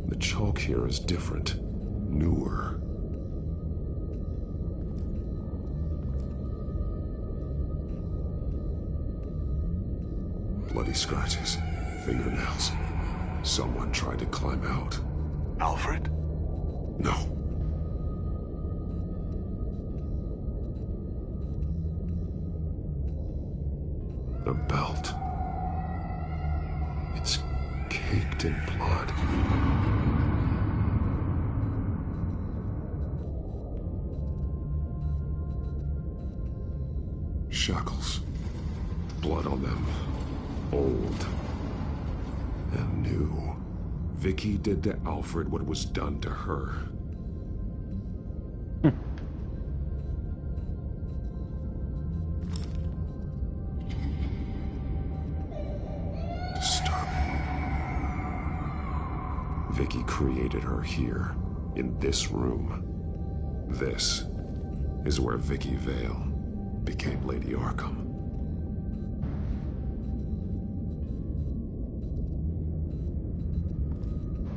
The chalk here is different, newer. Bloody scratches, fingernails. Someone tried to climb out. Alfred? No. A belt. It's caked in blood. Shackles. Blood on them. Old. And new. Vicky did to Alfred what was done to her. Vicky created her here, in this room. This is where Vicky Vale became Lady Arkham.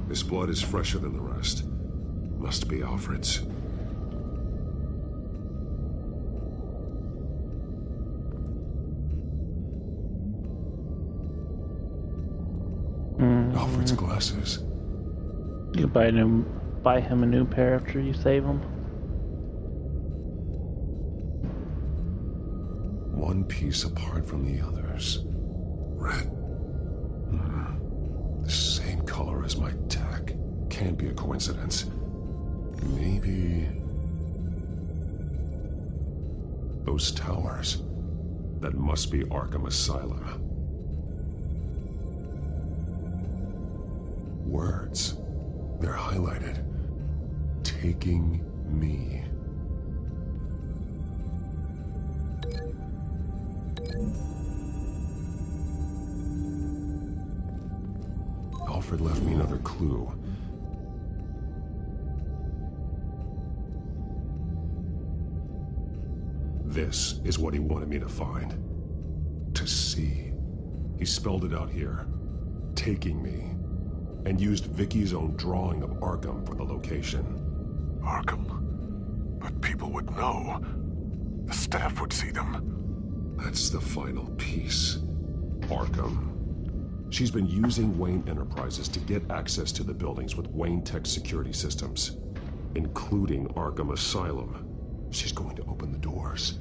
This blood is fresher than the rest. Must be Alfred's. Alfred's glasses. You can buy him a new pair after you save him. One piece apart from the others. Red. The same color as my tech. Can't be a coincidence. Maybe... those towers. That must be Arkham Asylum. Words. They're highlighted. Taking me. Alfred left me another clue. This is what he wanted me to find. To see. He spelled it out here. Taking me. And used Vicky's own drawing of Arkham for the location. Arkham? But people would know. The staff would see them. That's the final piece. Arkham. She's been using Wayne Enterprises to get access to the buildings with Wayne Tech security systems, including Arkham Asylum. She's going to open the doors,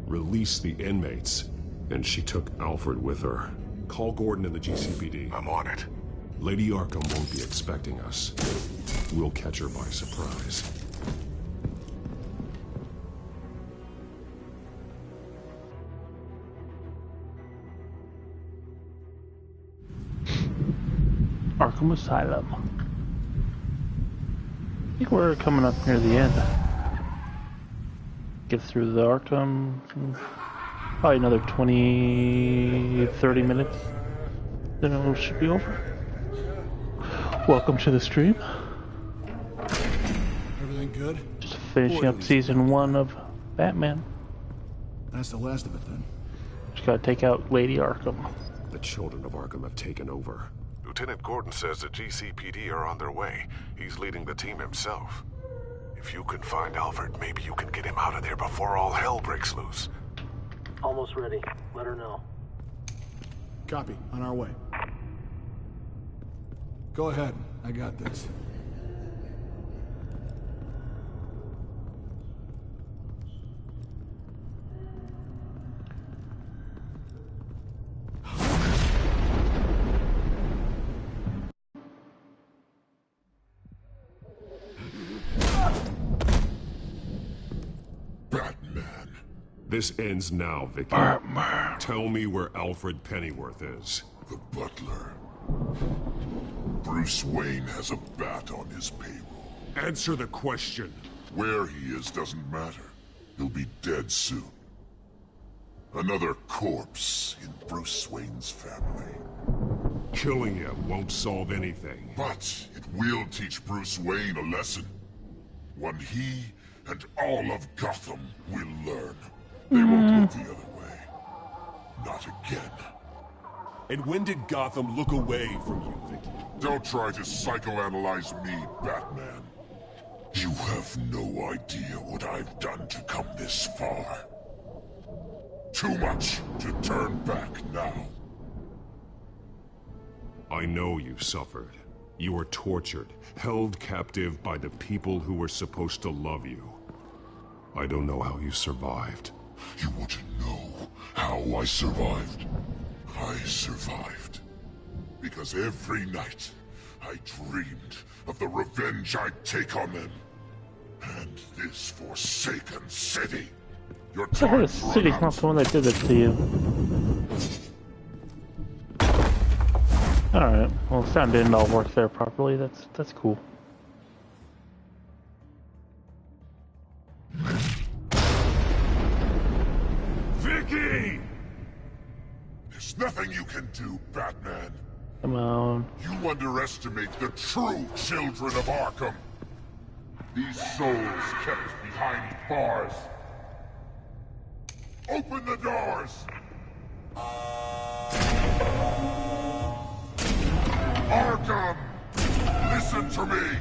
release the inmates, and she took Alfred with her. Call Gordon and the GCPD. I'm on it. Lady Arkham won't be expecting us. We'll catch her by surprise. Arkham Asylum. I think we're coming up near the end. Get through the Arkham. Probably another 20-30 minutes. Then it should be over. Welcome to the stream. Everything good? Just finishing up season 1 of Batman. That's the last of it then. Just gotta take out Lady Arkham. The children of Arkham have taken over. Lieutenant Gordon says the GCPD are on their way. He's leading the team himself. If you can find Alfred, maybe you can get him out of there before all hell breaks loose. Almost ready. Let her know. Copy. On our way. Go ahead. I got this. This ends now, Vicky. Batman. Tell me where Alfred Pennyworth is. The butler. Bruce Wayne has a bat on his payroll. Answer the question. Where he is doesn't matter. He'll be dead soon. Another corpse in Bruce Wayne's family. Killing him won't solve anything. But it will teach Bruce Wayne a lesson. One he and all of Gotham will learn. They won't look the other way. Not again. And when did Gotham look away from you, Vicky? Don't try to psychoanalyze me, Batman. You have no idea what I've done to come this far. Too much to turn back now. I know you suffered. You were tortured, held captive by the people who were supposed to love you. I don't know how you survived. You want to know how I survived? I survived because every night I dreamed of the revenge I'd take on them. And this forsaken city. Your time The city's not the one that did this to you. Alright, well the sound didn't all work there properly, that's cool. Vicky! There's nothing you can do, Batman. Come on. You underestimate the true children of Arkham. These souls kept behind bars. Open the doors! Arkham! Listen to me!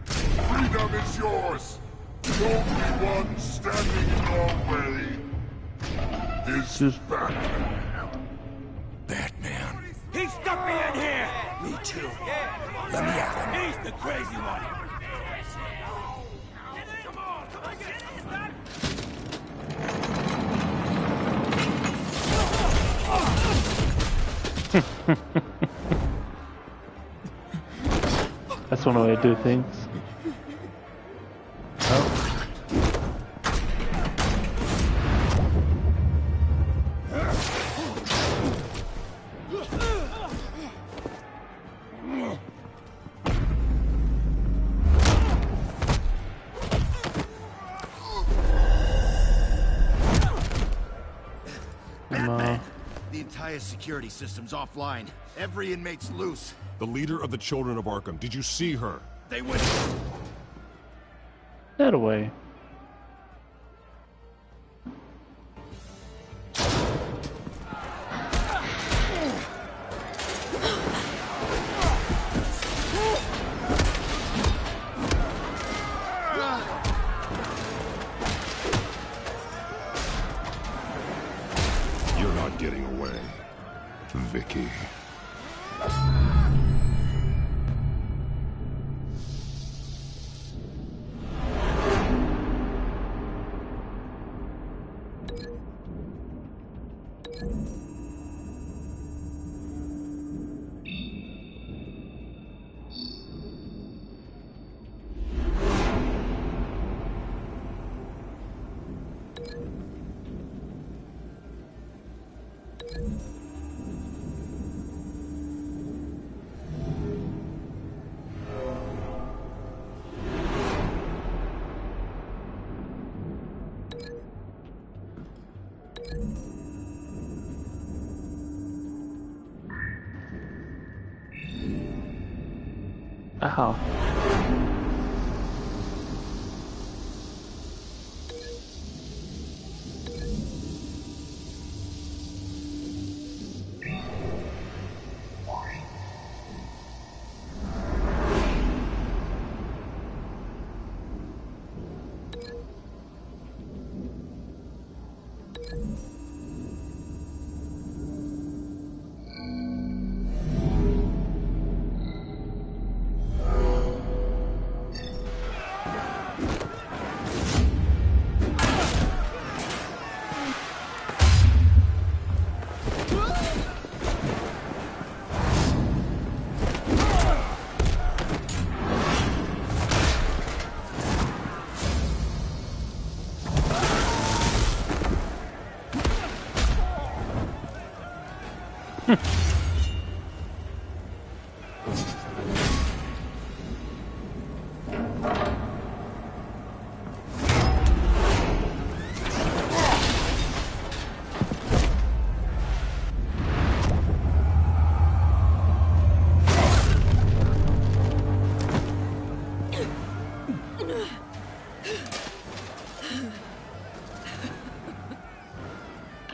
Freedom is yours! The only one standing in your way is Batman. Batman. He stuck me in here! Me too. Let me at him. He's the crazy one. That's one way to do things. Oh. Batman! The entire security system's offline. Every inmate's loose. The leader of the Children of Arkham. Did you see her? They went... That away. You're not getting away, Vicky. Ow.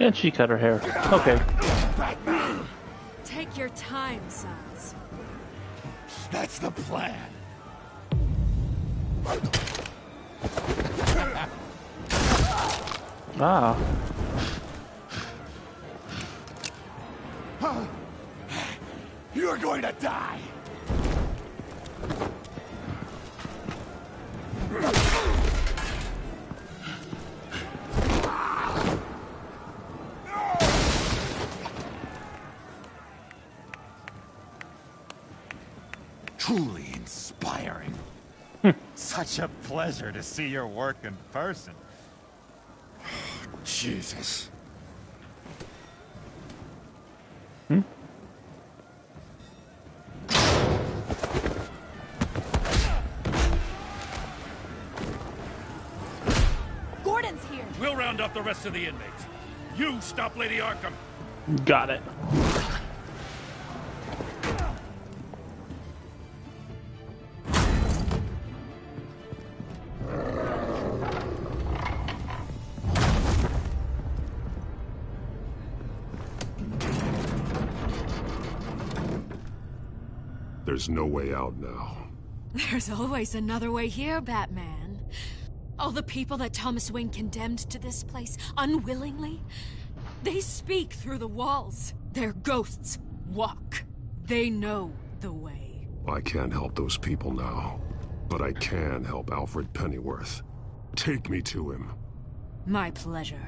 And she cut her hair. Okay. Take your time, sons. That's the plan. Ah. You're going to die. Truly inspiring. Such a pleasure to see your work in person. Jesus. Gordon's here. We'll round up the rest of the inmates. You stop Lady Arkham. Got it. There's no way out now. There's always another way here, Batman. All the people that Thomas Wayne condemned to this place unwillingly, they speak through the walls. Their ghosts walk. They know the way. I can't help those people now, but I can help Alfred Pennyworth. Take me to him. My pleasure.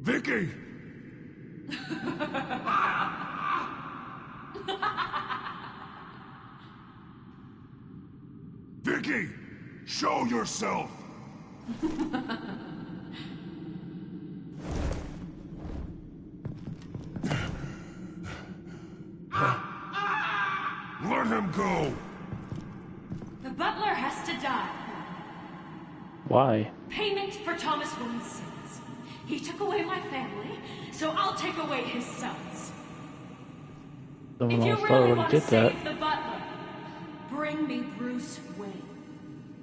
Vicky! Vicky! Show yourself! Let him go! The butler has to die. Why? Payment for Thomas Wayne's sins. He took away my family, so I'll take away his sons. Someone If you else really already want to did that. save the butler, bring me Bruce Wayne.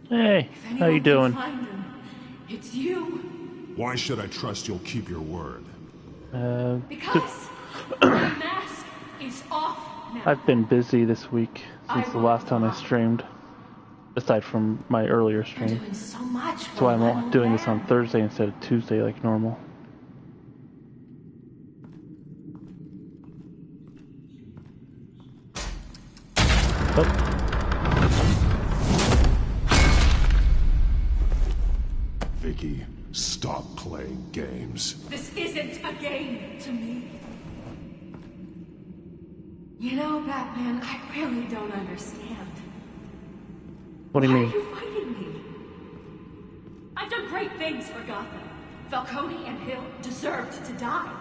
Hey, If how you anyone can doing? find him, it's you. Why should I trust you'll keep your word? Because the mask is off now. I've been busy this week since the last time I streamed. Aside from my earlier You're stream. doing so much That's for why one I'm doing this man. on Thursday instead of Tuesday like normal. Vicky, stop playing games. This isn't a game to me. You know, Batman, I really don't understand. What do you mean? Why are you fighting me? I've done great things for Gotham. Falcone and Hill deserved to die.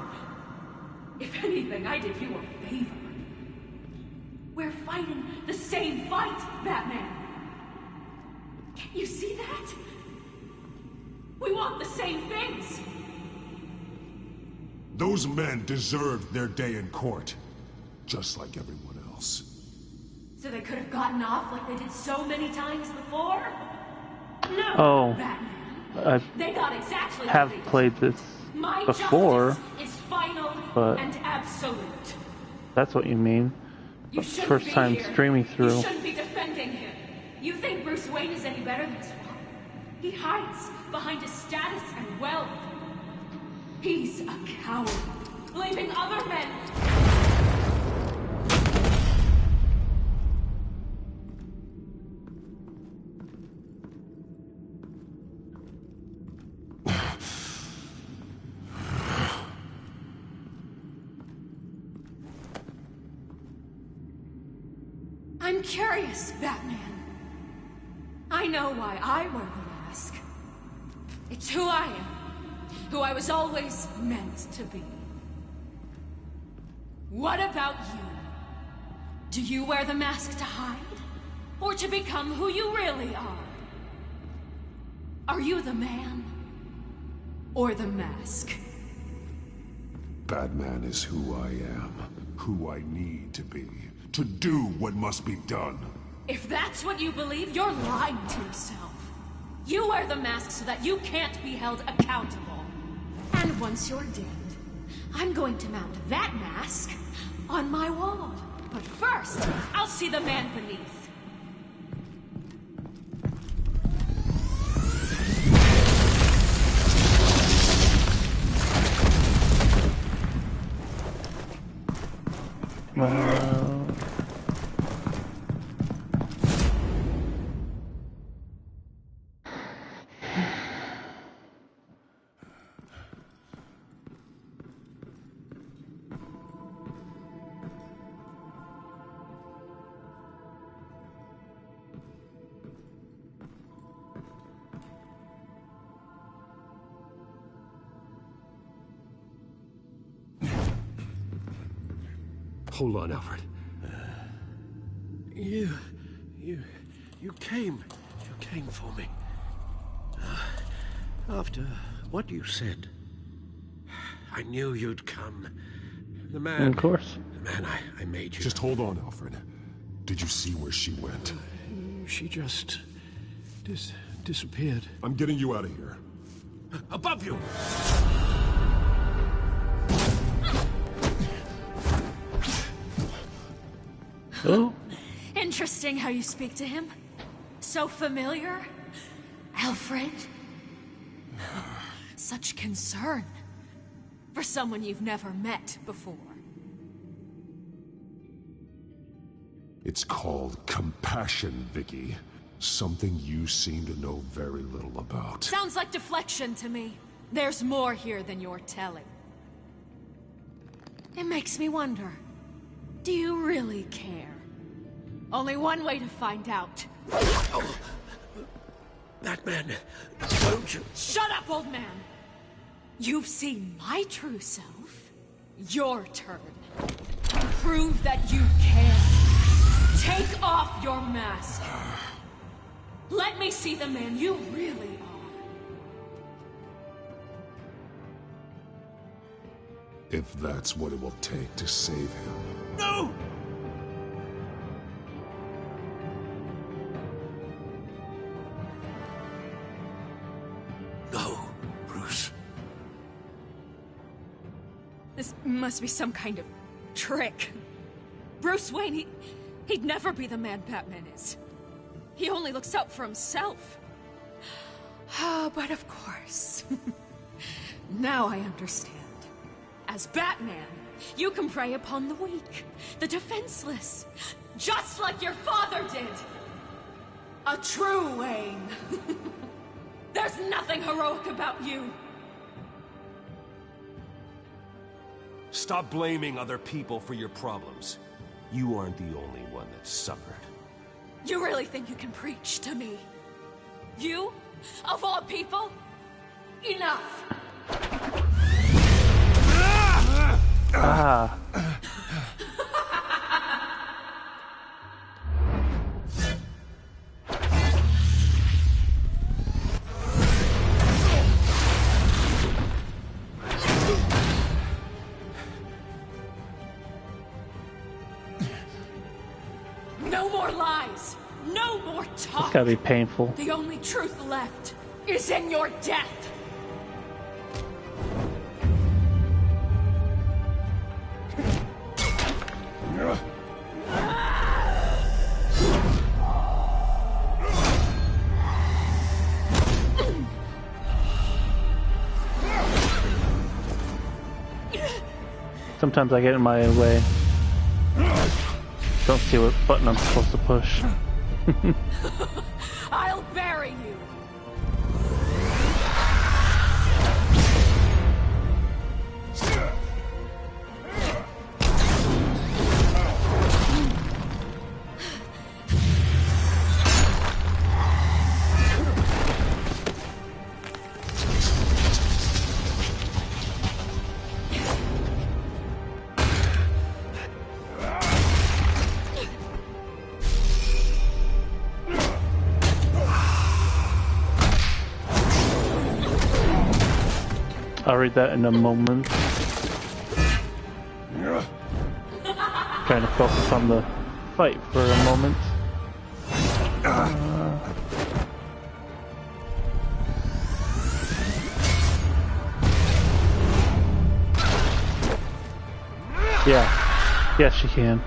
If anything, I did you a favor. We're fighting the same fight, Batman. Can you see that? We want the same things. Those men deserved their day in court, just like everyone else. So they could have gotten off like they did so many times before? No, Oh, Batman. I They got exactly have what they played this My before. justice is final but- and absolute. That's what you mean. You It's the shouldn't first be time here. streaming You through. shouldn't be defending him. You think Bruce Wayne is any better than Swamp? He hides behind his status and wealth. He's a coward, leaving other men. I'm curious, Batman. I know why I wear the mask. It's who I am. Who I was always meant to be. What about you? Do you wear the mask to hide? Or to become who you really are? Are you the man? Or the mask? Batman is who I am, who I need to be, to do what must be done. If that's what you believe, you're lying to yourself. You wear the mask so that you can't be held accountable. And once you're dead, I'm going to mount that mask on my wall. But first, I'll see the man beneath. Hold on, Alfred. You came for me. After what you said, I knew you'd come. The man... Of course. The man I made you... Just hold on, Alfred. Did you see where she went? She just... disappeared. I'm getting you out of here. Above you! Oh. Interesting how you speak to him. So familiar. Alfred. Such concern. For someone you've never met before. It's called compassion, Vicky. Something you seem to know very little about. Sounds like deflection to me. There's more here than you're telling. It makes me wonder. Do you really care? Only one way to find out. Oh. That man, don't you... Shut up, old man! You've seen my true self. Your turn. Prove that you care. Take off your mask. Let me see the man you really are. If that's what it will take to save him. No! No, Bruce. This must be some kind of trick. Bruce Wayne, he'd never be the man Batman is. He only looks out for himself. But of course. Now I understand. As Batman, you can prey upon the weak, the defenseless, just like your father did. A true Wayne. There's nothing heroic about you. Stop blaming other people for your problems. You aren't the only one that suffered. You really think you can preach to me? You? Of all people? Enough! Ah. No more lies! No more talk! It's gotta be painful. The only truth left is in your death! Sometimes I get in my way. Don't see what button I'm supposed to push. I'll bury you! I'll read that in a moment. Trying to focus on the fight for a moment. Yeah. Yes, she can.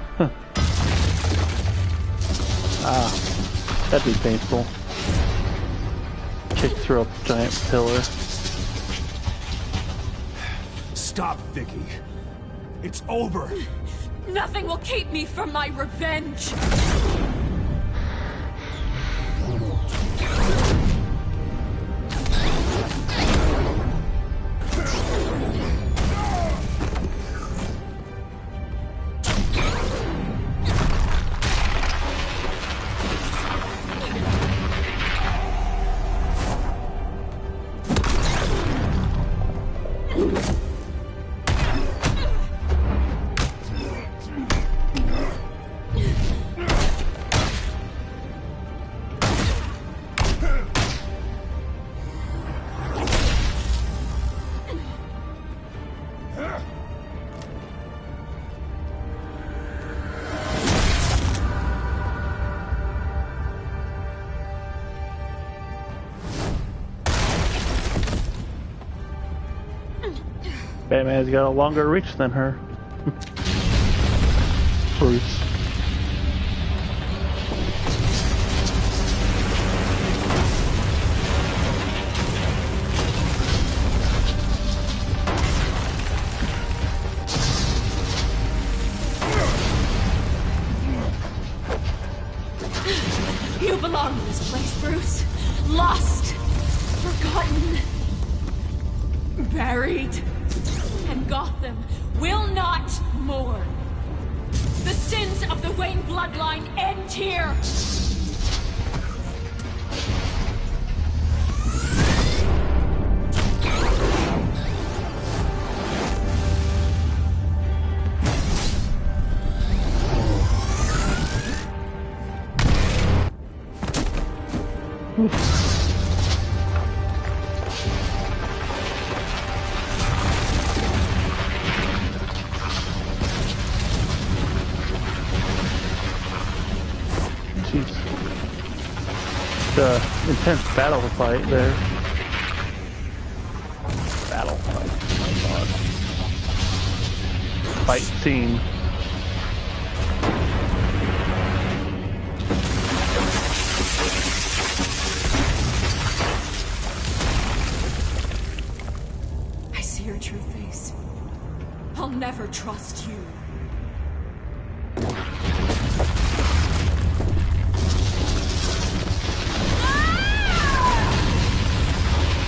That'd be painful. Kick through a giant pillar. Stop, Vicky. It's over. Nothing will keep me from my revenge. Batman's got a longer reach than her. Bruce. You belong in this place, Bruce. Lost, forgotten, buried. And Gotham will not mourn. The sins of the Wayne bloodline end here. The intense battle fight there. Battle fight, oh my god. Fight scene. I see your true face. I'll never trust you.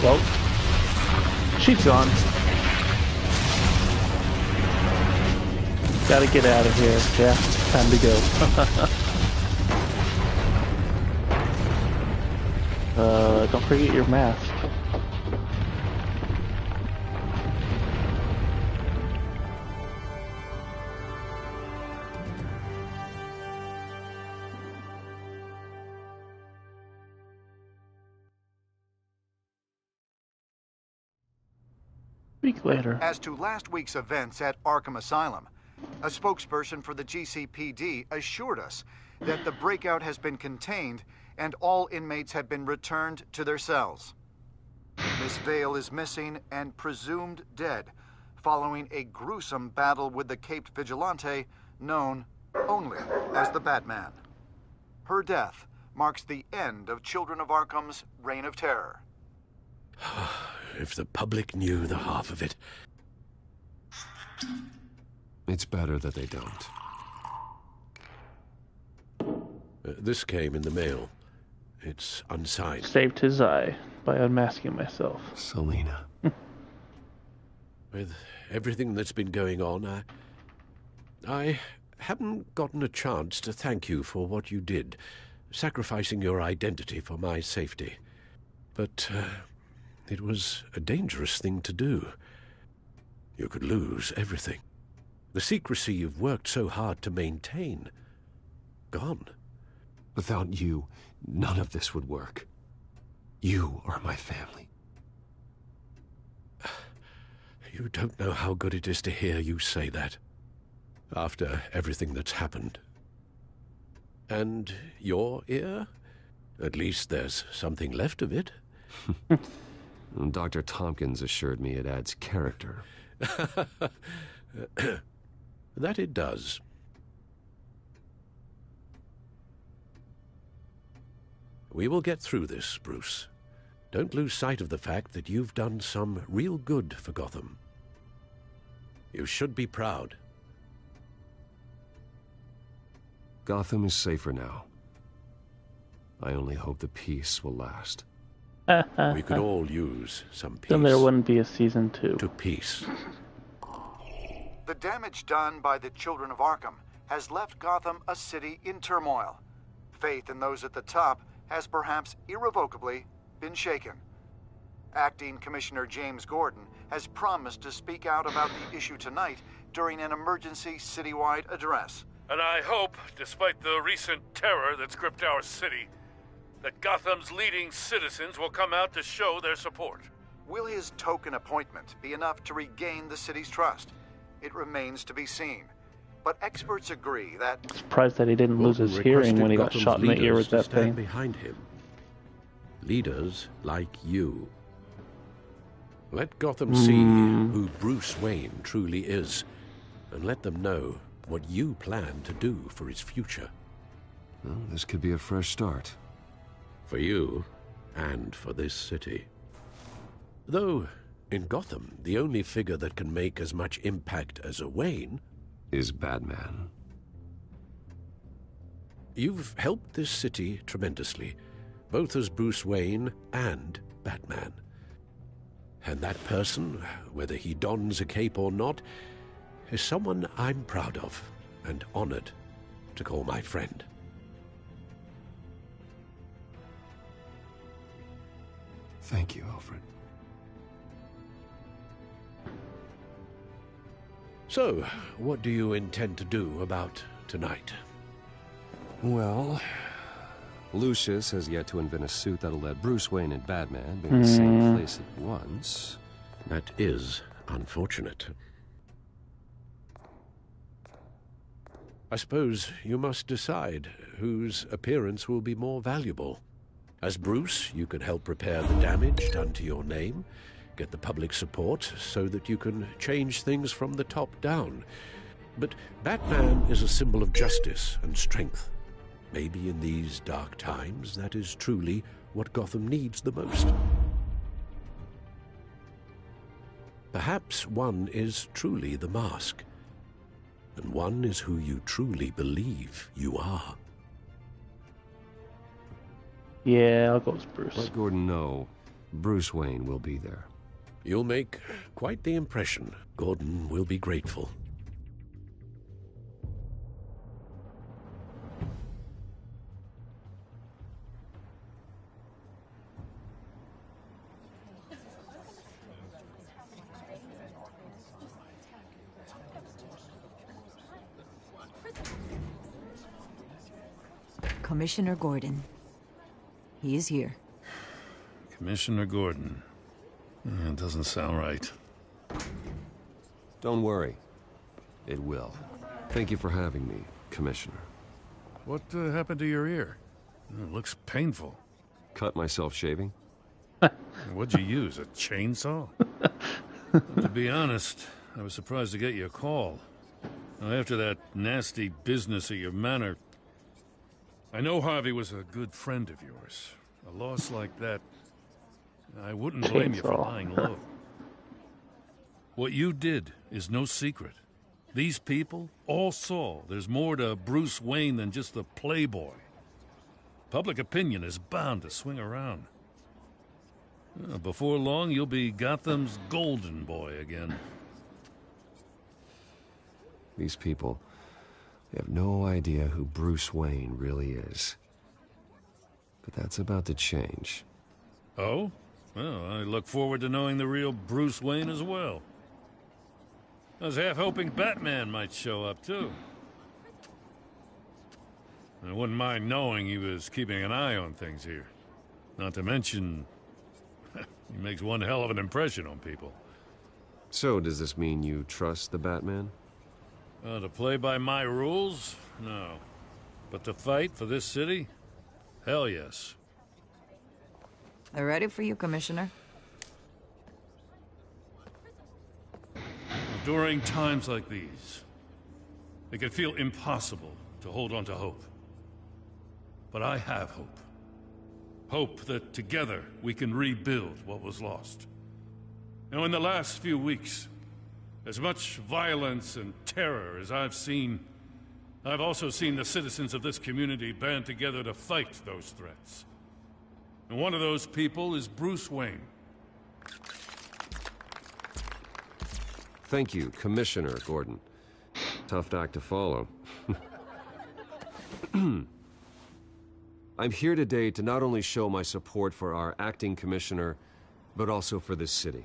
Well, she's gone. Gotta get out of here. Yeah, time to go. Don't forget your mask. Week later. As to last week's events at Arkham Asylum, a spokesperson for the GCPD assured us that the breakout has been contained and all inmates have been returned to their cells. Miss Vale is missing and presumed dead following a gruesome battle with the caped vigilante known only as the Batman. Her death marks the end of Children of Arkham's reign of terror. If the public knew the half of it. It's better that they don't. This came in the mail. It's unsigned. Saved his eye by unmasking myself. Selena. With everything that's been going on, I haven't gotten a chance to thank you for what you did, sacrificing your identity for my safety. But it was a dangerous thing to do. You could lose everything. The secrecy you've worked so hard to maintain. Gone. Without you, none of this would work. You are my family. You don't know how good it is to hear you say that. After everything that's happened. And your ear? At least there's something left of it. Dr. Tompkins assured me it adds character. That it does. We will get through this, Bruce. Don't lose sight of the fact that you've done some real good for Gotham. You should be proud. Gotham is safer now. I only hope the peace will last. We could all use some peace. Then there wouldn't be a season 2. To peace. The damage done by the Children of Arkham has left Gotham a city in turmoil. Faith in those at the top has perhaps irrevocably been shaken. Acting Commissioner James Gordon has promised to speak out about the issue tonight during an emergency citywide address. And I hope, despite the recent terror that's gripped our city, that Gotham's leading citizens will come out to show their support. Will his token appointment be enough to regain the city's trust? It remains to be seen. But experts agree that... Surprised that he didn't lose his hearing when he got shot in the ear with that thing. Behind him. Leaders like you. Let Gotham see who Bruce Wayne truly is, and let them know what you plan to do for his future. Well, this could be a fresh start. For you, and for this city. Though, in Gotham, the only figure that can make as much impact as a Wayne is Batman. You've helped this city tremendously, both as Bruce Wayne and Batman. And that person, whether he dons a cape or not, is someone I'm proud of and honored to call my friend. Thank you, Alfred. So, what do you intend to do about tonight? Well, Lucius has yet to invent a suit that'll let Bruce Wayne and Batman be in the same place at once. That is unfortunate. I suppose you must decide whose appearance will be more valuable. As Bruce, you can help repair the damage done to your name, get the public support so that you can change things from the top down. But Batman is a symbol of justice and strength. Maybe in these dark times, that is truly what Gotham needs the most. Perhaps one is truly the mask, and one is who you truly believe you are. Yeah, I'll go with Bruce. Let Gordon know Bruce Wayne will be there. You'll make quite the impression. Gordon will be grateful. Commissioner Gordon. He is here. Commissioner Gordon. It doesn't sound right. Don't worry. It will. Thank you for having me, Commissioner. What happened to your ear? It looks painful. Cut myself shaving? What'd you use, a chainsaw? To be honest, I was surprised to get your call. Now, after that nasty business at your manor, I know Harvey was a good friend of yours. A loss like that, I wouldn't blame you for lying low. What you did is no secret. These people all saw there's more to Bruce Wayne than just the playboy. Public opinion is bound to swing around. Before long, you'll be Gotham's golden boy again. These people, they have no idea who Bruce Wayne really is. But that's about to change. Oh? Well, I look forward to knowing the real Bruce Wayne as well. I was half hoping Batman might show up, too. I wouldn't mind knowing he was keeping an eye on things here. Not to mention, he makes one hell of an impression on people. So, does this mean you trust the Batman? To play by my rules? No. But to fight for this city? Hell yes. They're ready for you, Commissioner. During times like these, it can feel impossible to hold on to hope. But I have hope. Hope that together we can rebuild what was lost. Now, in the last few weeks, as much violence and terror as I've seen, I've also seen the citizens of this community band together to fight those threats. And one of those people is Bruce Wayne. Thank you, Commissioner Gordon. Tough act to follow. I'm here today to not only show my support for our acting commissioner, but also for this city.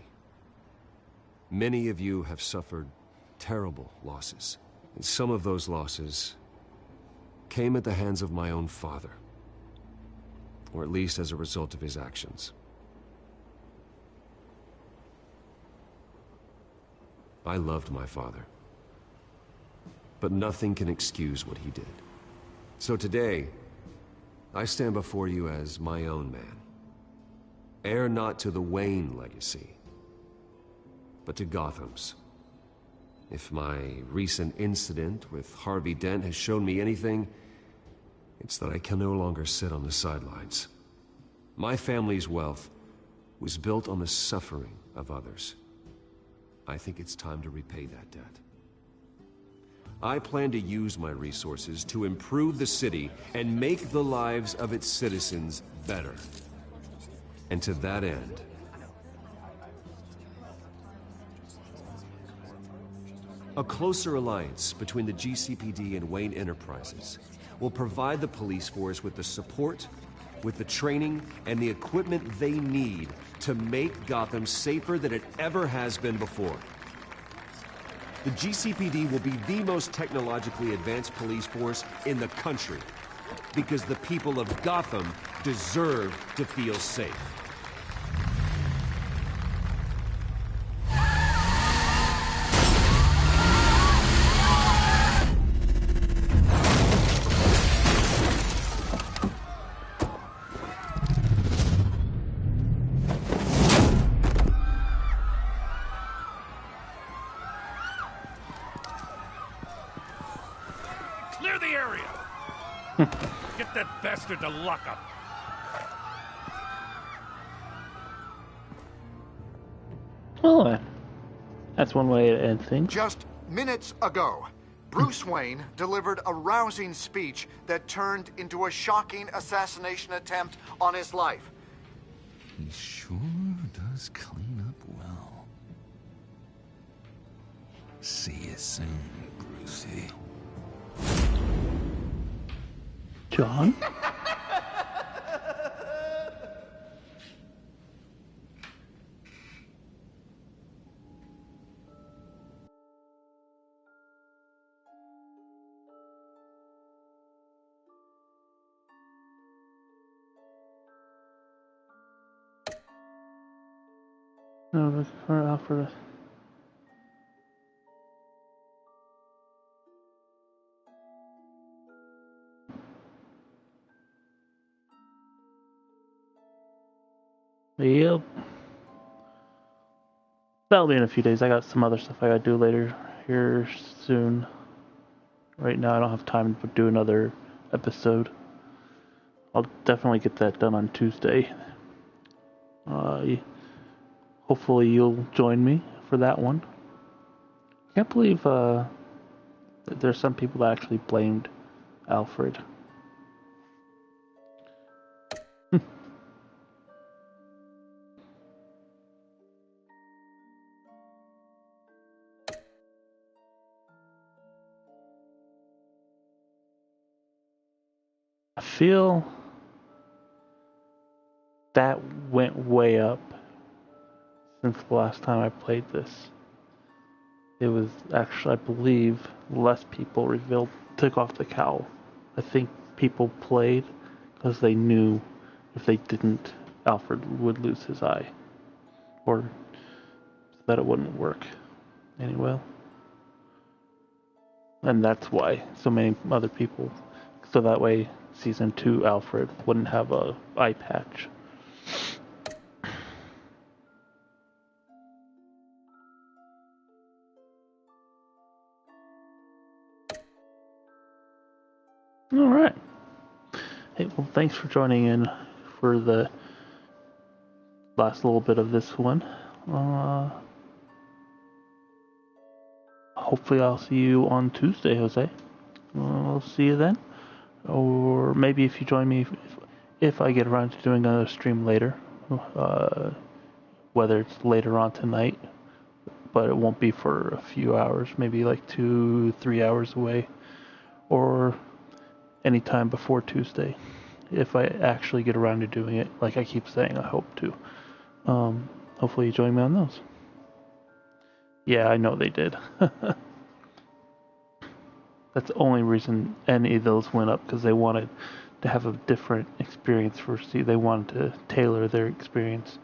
Many of you have suffered terrible losses, and some of those losses came at the hands of my own father, or at least as a result of his actions. I loved my father, but nothing can excuse what he did. So today, I stand before you as my own man, heir not to the Wayne legacy, but to Gotham's. If my recent incident with Harvey Dent has shown me anything, it's that I can no longer sit on the sidelines. My family's wealth was built on the suffering of others. I think it's time to repay that debt. I plan to use my resources to improve the city and make the lives of its citizens better. And to that end, a closer alliance between the GCPD and Wayne Enterprises will provide the police force with the support, with the training, and the equipment they need to make Gotham safer than it ever has been before. The GCPD will be the most technologically advanced police force in the country, because the people of Gotham deserve to feel safe. Clear the area! Get that bastard to lock up. Well, that's one way to end things. Just minutes ago, Bruce Wayne delivered a rousing speech that turned into a shocking assassination attempt on his life. He sure does clean up well. See you soon, Brucey. John? No, looking for Alfred. Yep. That'll be in a few days. I got some other stuff I gotta do later here soon. Right now I don't have time to do another episode. I'll definitely get that done on Tuesday. Hopefully you'll join me for that one. Can't believe there's some people that actually blamed Alfred. I feel that went way up since the last time I played this. It was actually, I believe, less people took off the cowl. I think people played because they knew if they didn't, Alfred would lose his eye. Or that it wouldn't work anyway. And that's why so many other people, so that way Season 2 Alfred wouldn't have a eye patch. Alright. Hey, well, thanks for joining in for the last little bit of this one. Hopefully I'll see you on Tuesday, Jose. I'll see you then. Or maybe if you join me, if I get around to doing another stream later, whether it's later on tonight, but it won't be for a few hours, maybe like 2-3 hours away, or anytime before Tuesday, if I actually get around to doing it, like I keep saying, I hope to. Hopefully you join me on those. Yeah, I know they did. That's the only reason any of those went up, because they wanted to have a different experience they wanted to tailor their experience.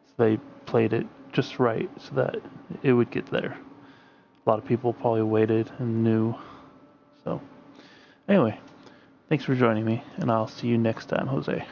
So they played it just right so that it would get there. A lot of people probably waited and knew. So, anyway, thanks for joining me, and I'll see you next time, Jose.